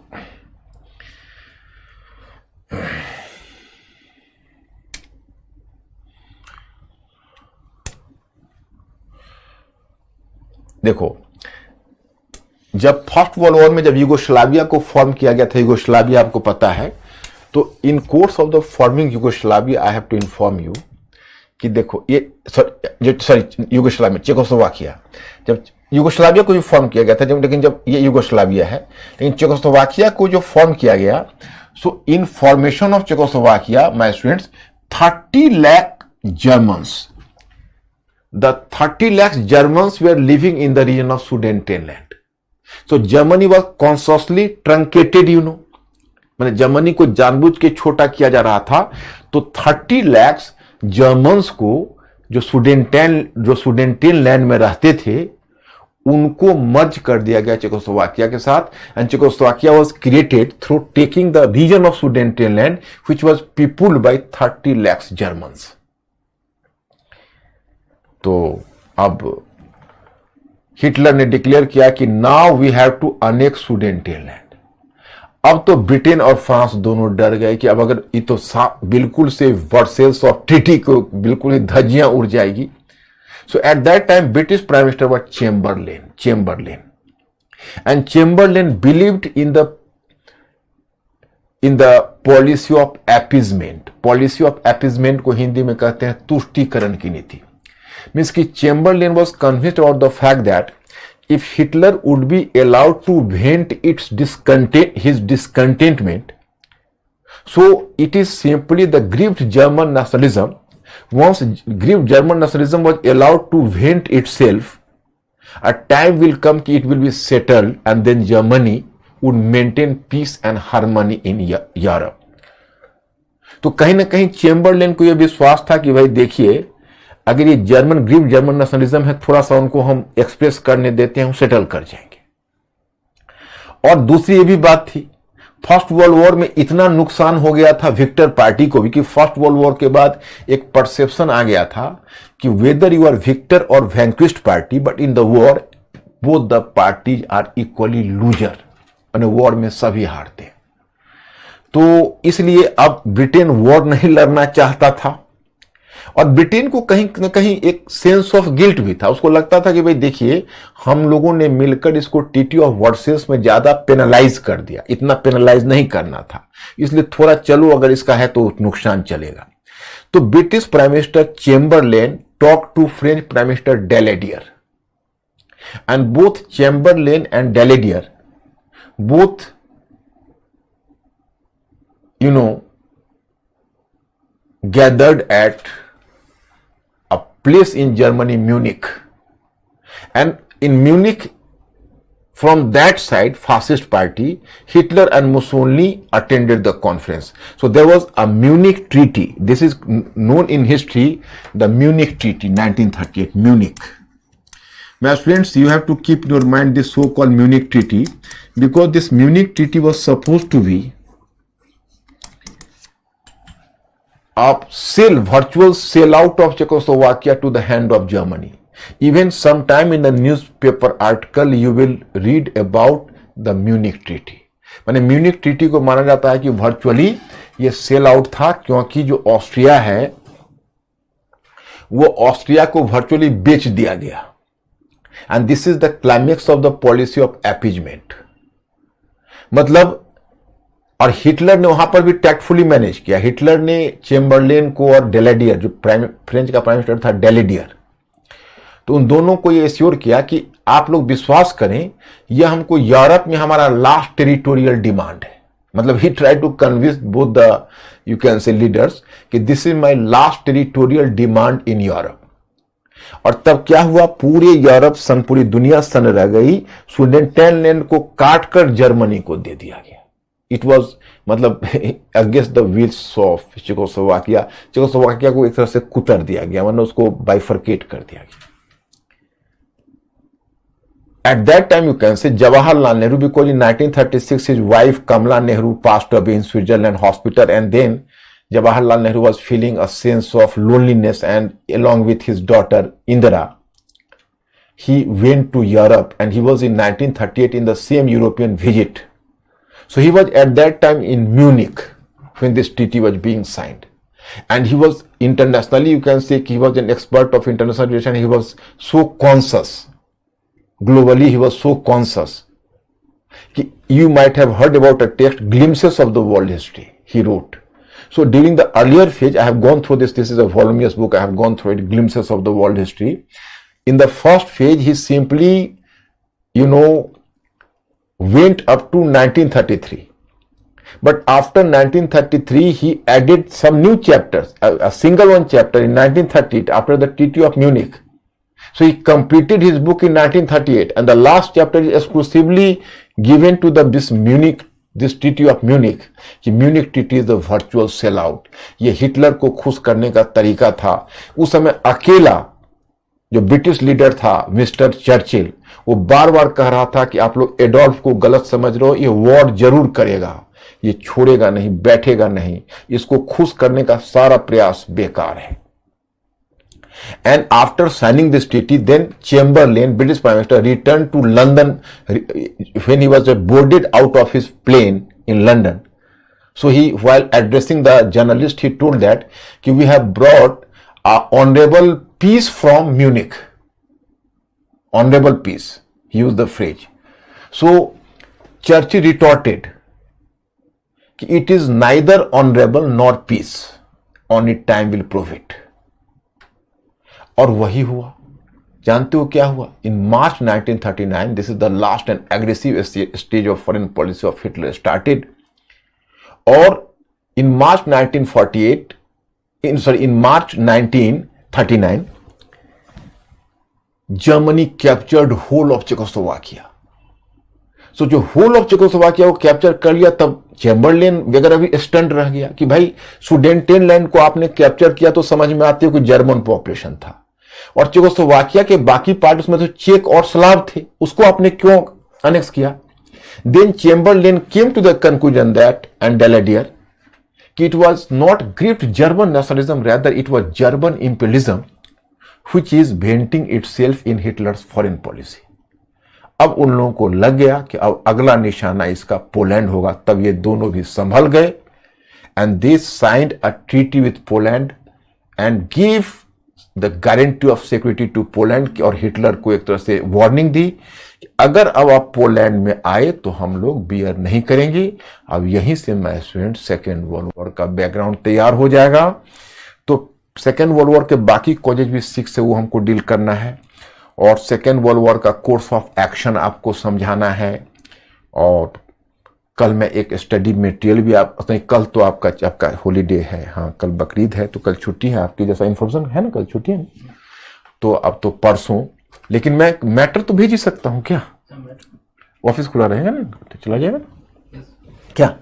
देखो, जब फर्स्ट वर्ल्ड वॉर में जब यूगोस्लाविया को फॉर्म किया गया था, यूगोस्लाविया आपको पता है, तो in course of the forming Yugoslavia I have to inform you कि देखो ये सॉरी यूगोस्लाविया, चेकोस्लोवाकिया, जब यूगोस्लाविया को जो फॉर्म किया गया था, लेकिन जब ये यूगोस्लाविया है, लेकिन चेकोस्लोवाकिया को जो फॉर्म किया गया, so in formation of Czechoslovakia my students 30 lakh Germans, the 30 lakhs Germans were living in the region of Sudetenland. So Germany was consciously truncated, you know. मैंने जर्मनी को जानबूझ के छोटा किया जा रहा था, तो 30 lakhs जर्मन्स को जो सुडेंटेन लैंड में रहते थे, उनको मर्ज कर दिया गया चेकोस्लोवाकिया के साथ, and Czechoslovakia was created through taking the region of Sudetenland which was peopled by 30 lakhs Germans. तो अब हिटलर ने डिक्लेयर किया कि now we have to annex Sudetenland. अब तो ब्रिटेन और फ्रांस दोनों डर गए कि अब अगर ये तो बिल्कुल से वर्सेस ऑफ ट्रीटी को बिल्कुल ही धज्जियां उड़ जाएगी. So at that time British prime minister was Chamberlain, and Chamberlain believed in the policy of appeasement. Policy of appeasement को हिंदी में कहते हैं तुष्टीकरण की नीति. Means कि Chamberlain was convinced about the fact that if Hitler would be allowed to vent his discontentment, so it is simply the grieved German nationalism. Once grieved German nationalism was allowed to vent itself, a time will come कि it will be settled, and then Germany would maintain peace and harmony in Europe. तो कहीं ना कहीं Chamberlain को यह विश्वास था कि भाई देखिए, अगर ये ग्रीव जर्मन नेशनलिज्म है, थोड़ा सा उनको हम एक्सप्रेस करने देते हैं, हम सेटल कर जाएंगे. और दूसरी ये भी बात थी, फर्स्ट वर्ल्ड वॉर में इतना नुकसान हो गया था विक्टर पार्टी को भी कि फर्स्ट वर्ल्ड वॉर के बाद एक परसेप्शन आ गया था कि वेदर यू आर विक्टर और vanquished party, but in the war both the parties are equally loser. यानी वॉर में सभी हारते हैं. तो इसलिए अब ब्रिटेन वॉर नहीं लड़ना चाहता था, और ब्रिटेन को कहीं ना कहीं एक सेंस ऑफ गिल्ट भी था. उसको लगता था कि भाई देखिए, हम लोगों ने मिलकर इसको ट्रीटी ऑफ वर्सेस में ज्यादा पेनलाइज कर दिया, इतना पेनलाइज नहीं करना था, इसलिए थोड़ा चलो अगर इसका है तो नुकसान चलेगा. तो British prime minister Chamberlain talk to French prime minister Daladier, and both Chamberlain and Daladier both gathered at a place in Germany, Munich. And in Munich, from that side, fascist party, Hitler and Mussolini attended the conference. So there was a Munich Treaty. This is known in history, the Munich Treaty, 1938, Munich. My friends, you have to keep in your mind this so-called Munich Treaty, because this Munich Treaty was supposed to be a virtual sellout of Czechoslovakia to the hand of Germany. Even sometime in the newspaper article you will read about the Munich Treaty. माने Munich treaty को माना जाता है कि virtually ये sell out था, क्योंकि जो ऑस्ट्रिया है वो ऑस्ट्रिया को वर्चुअली बेच दिया गया. And this is the climax of the policy of appeasement. मतलब, और हिटलर ने वहां पर भी टैक्टफुली मैनेज किया. हिटलर ने चेम्बरलेन को और डेलेडियर, जो फ्रेंच का प्राइम मिनिस्टर था डेलेडियर, तो उन दोनों को ये एश्योर किया कि आप लोग विश्वास करें, यह हमको यूरोप में हमारा लास्ट टेरिटोरियल डिमांड है. मतलब he try to convince both the you can say leaders कि this is my last territorial demand in Europe. और तब क्या हुआ, पूरे यूरोप सन, पूरी दुनिया सन रह गई. सुडेटेनलैंड को काटकर जर्मनी को दे दिया गया. इट वॉज मतलब against the wills of Czechoslovakia. Czechoslovakia को एक तरह से कुतर दिया गया, मतलब उसको बाइफरकेट कर दिया गया. At that time, you can say Jawaharlal Nehru, because in 1936 his wife Kamala Nehru passed away in Switzerland hospital, and then Jawaharlal Nehru was feeling a sense of loneliness, and along with his daughter Indira, he went to Europe, and he was in 1938 in the same European visit. So he was at that time in Munich when this treaty was being signed, and he was internationally, you can say he was an expert of international relations. He was so conscious globally he was so conscious. You might have heard about a text, Glimpses of the World History, he wrote. So during the earlier phase, I have gone through this. This is a voluminous book. I have gone through it, Glimpses of the World History. In the first phase, he simply, went up to 1933. But after 1933, he added some new chapters, a single one chapter in 1930, after the Treaty of Munich. So he completed his book in 1938, and the last chapter is exclusively given to this Treaty of Munich. कि Munich treaty is the virtual sell out. ये Hitler को खुश करने का तरीका था. उस समय अकेला जो ब्रिटिश लीडर था मिस्टर चर्चिल, वो बार बार कह रहा था कि आप लोग एडोल्फ को गलत समझ रहे हो, ये वॉर जरूर करेगा, ये छोड़ेगा नहीं, बैठेगा नहीं, इसको खुश करने का सारा प्रयास बेकार है. And after signing this treaty, then Chamberlain, British Prime Minister, returned to London when he was boarded out of his plane in London. So while addressing the journalist, he told that we have brought honorable peace from Munich. Honorable peace. He used the phrase. So Churchill retorted, it is neither honorable nor peace. Only time will prove it. और वही हुआ. जानते हो क्या हुआ? In March 1939, this is the last and aggressive stage of foreign policy of Hitler started. और in March 1939, Germany captured whole of Czechoslovakia. So जो whole of Czechoslovakia को कैप्चर कर लिया, तब चैम्बरलेन वगैरह भी स्टंट रह गया कि भाई सुडेटेनलैंड को आपने कैप्चर किया तो समझ में आती है कि जर्मन पॉपुलेशन था, और चेकोस्लोवाकिया के बाकी पार्ट उसमें तो चेक और स्लाव थे, उसको आपने क्यों अनेक्स किया? Then Chamberlain came to the conclusion that and Daladier कि it was not gripped German nationalism, rather it was German imperialism which is venting itself in Hitler's foreign policy. अब उन लोगों को लग गया कि अब अगला निशाना इसका पोलैंड होगा. तब ये दोनों भी संभल गए and they signed a treaty with Poland and give the guarantee of security to Poland. और हिटलर को एक तरह से वार्निंग दी कि अगर अब आप पोलैंड में आए तो हम लोग बियर नहीं करेंगे. अब यहीं से मैं स्टूडेंट सेकेंड वर्ल्ड वॉर का बैकग्राउंड तैयार हो जाएगा. तो सेकेंड वर्ल्ड वॉर के बाकी कॉजेज भी 6 से वो हमको डील करना है, और सेकेंड वर्ल्ड वॉर का कोर्स ऑफ एक्शन आपको समझाना है. और कल मैं एक स्टडी मटेरियल भी आप नहीं, कल तो आपका हॉलीडे है, हाँ कल बकरीद है तो कल छुट्टी है आपकी, जैसा इंफॉर्मेशन है ना, कल छुट्टी है तो अब तो परसों. लेकिन मैं मैटर तो भेज ही सकता हूँ क्या? ऑफिस खुला रहेगा ना तो चला जाएगा क्या?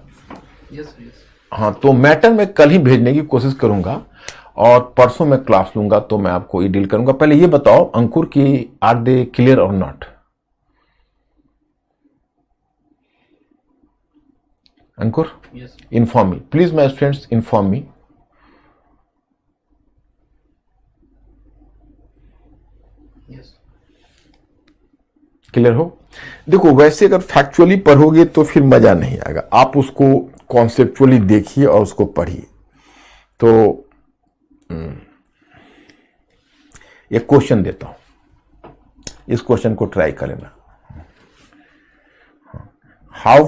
हाँ तो मैटर मैं कल ही भेजने की कोशिश करूंगा और परसों मैं क्लास लूंगा तो मैं आपको ये डील करूंगा. पहले ये बताओ अंकुर की आर दे क्लियर और not? Ankur, inform me please my students, inform me. Clear हो? देखो वैसे अगर फैक्चुअली पढ़ोगे तो फिर मजा नहीं आएगा, आप उसको कॉन्सेप्चुअली देखिए और उसको पढ़िए. तो एक क्वेश्चन देता हूं, इस क्वेश्चन को ट्राई कर लेना. How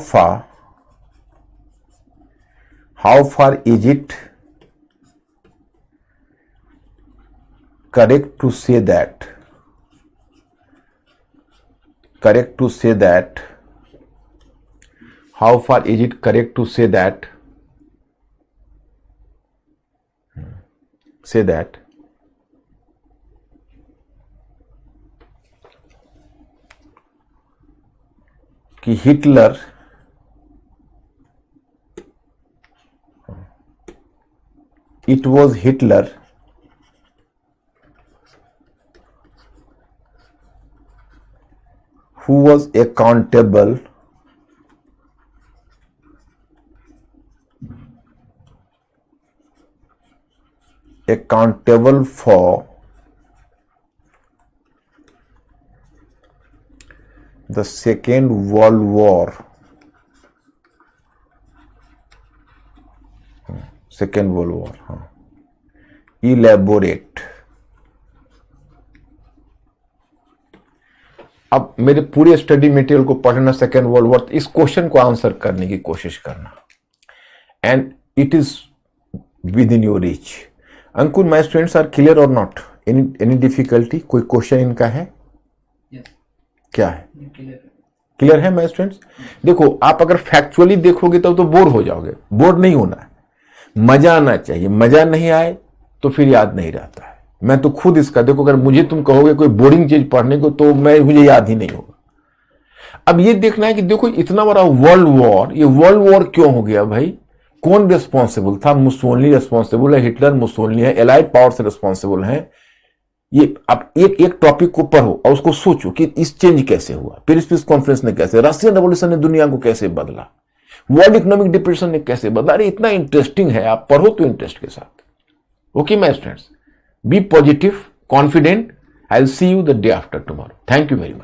far is it correct to say that how far is it correct to say that कि Hitler it was Hitler who was accountable for the Second World War. Second World War. Elaborate. अब मेरे पूरे study material को पढ़ना, second world war, इस question को answer करने की कोशिश करना, and it is within your reach. Ankur, my students are clear और नॉट? Any difficulty? कोई क्वेश्चन इनका है? Yes. क्या है? Clear. क्लियर है माय स्टूडेंट्स? देखो, आप अगर फैक्चुअली देखोगे तब तो बोर हो जाओगे, बोर नहीं होना है, मजा आना चाहिए, मजा नहीं आए तो फिर याद नहीं रहता है। मैं तो खुद इसका, देखो, अगर मुझे तुम कहोगे कोई बोरिंग चीज पढ़ने को तो मुझे याद ही नहीं होगा। अब ये देखना है कि देखो इतना बड़ा वर्ल्ड वॉर, ये वर्ल्ड वॉर क्यों हो गया भाई? कौन रिस्पॉन्सिबल था? मुसोलिनी रिस्पॉन्सिबल है, हिटलर मुसोलिनी है, एलाइड पावर से रिस्पॉन्सिबल है। ये अब एक टॉपिक को पढ़ो और उसको सोचो कि इस चेंज कैसे हुआ, पेरिस पीस कॉन्फ्रेंस ने कैसे, रशियन रेवोल्यूशन ने दुनिया को कैसे बदला, वर्ल्ड इकोनॉमिक डिप्रेशन ने कैसे बदला। अरे इतना इंटरेस्टिंग है, आप पढ़ो तो इंटरेस्ट के साथ। Okay my students, be positive, confident. I will see you the day after tomorrow. Thank you very much.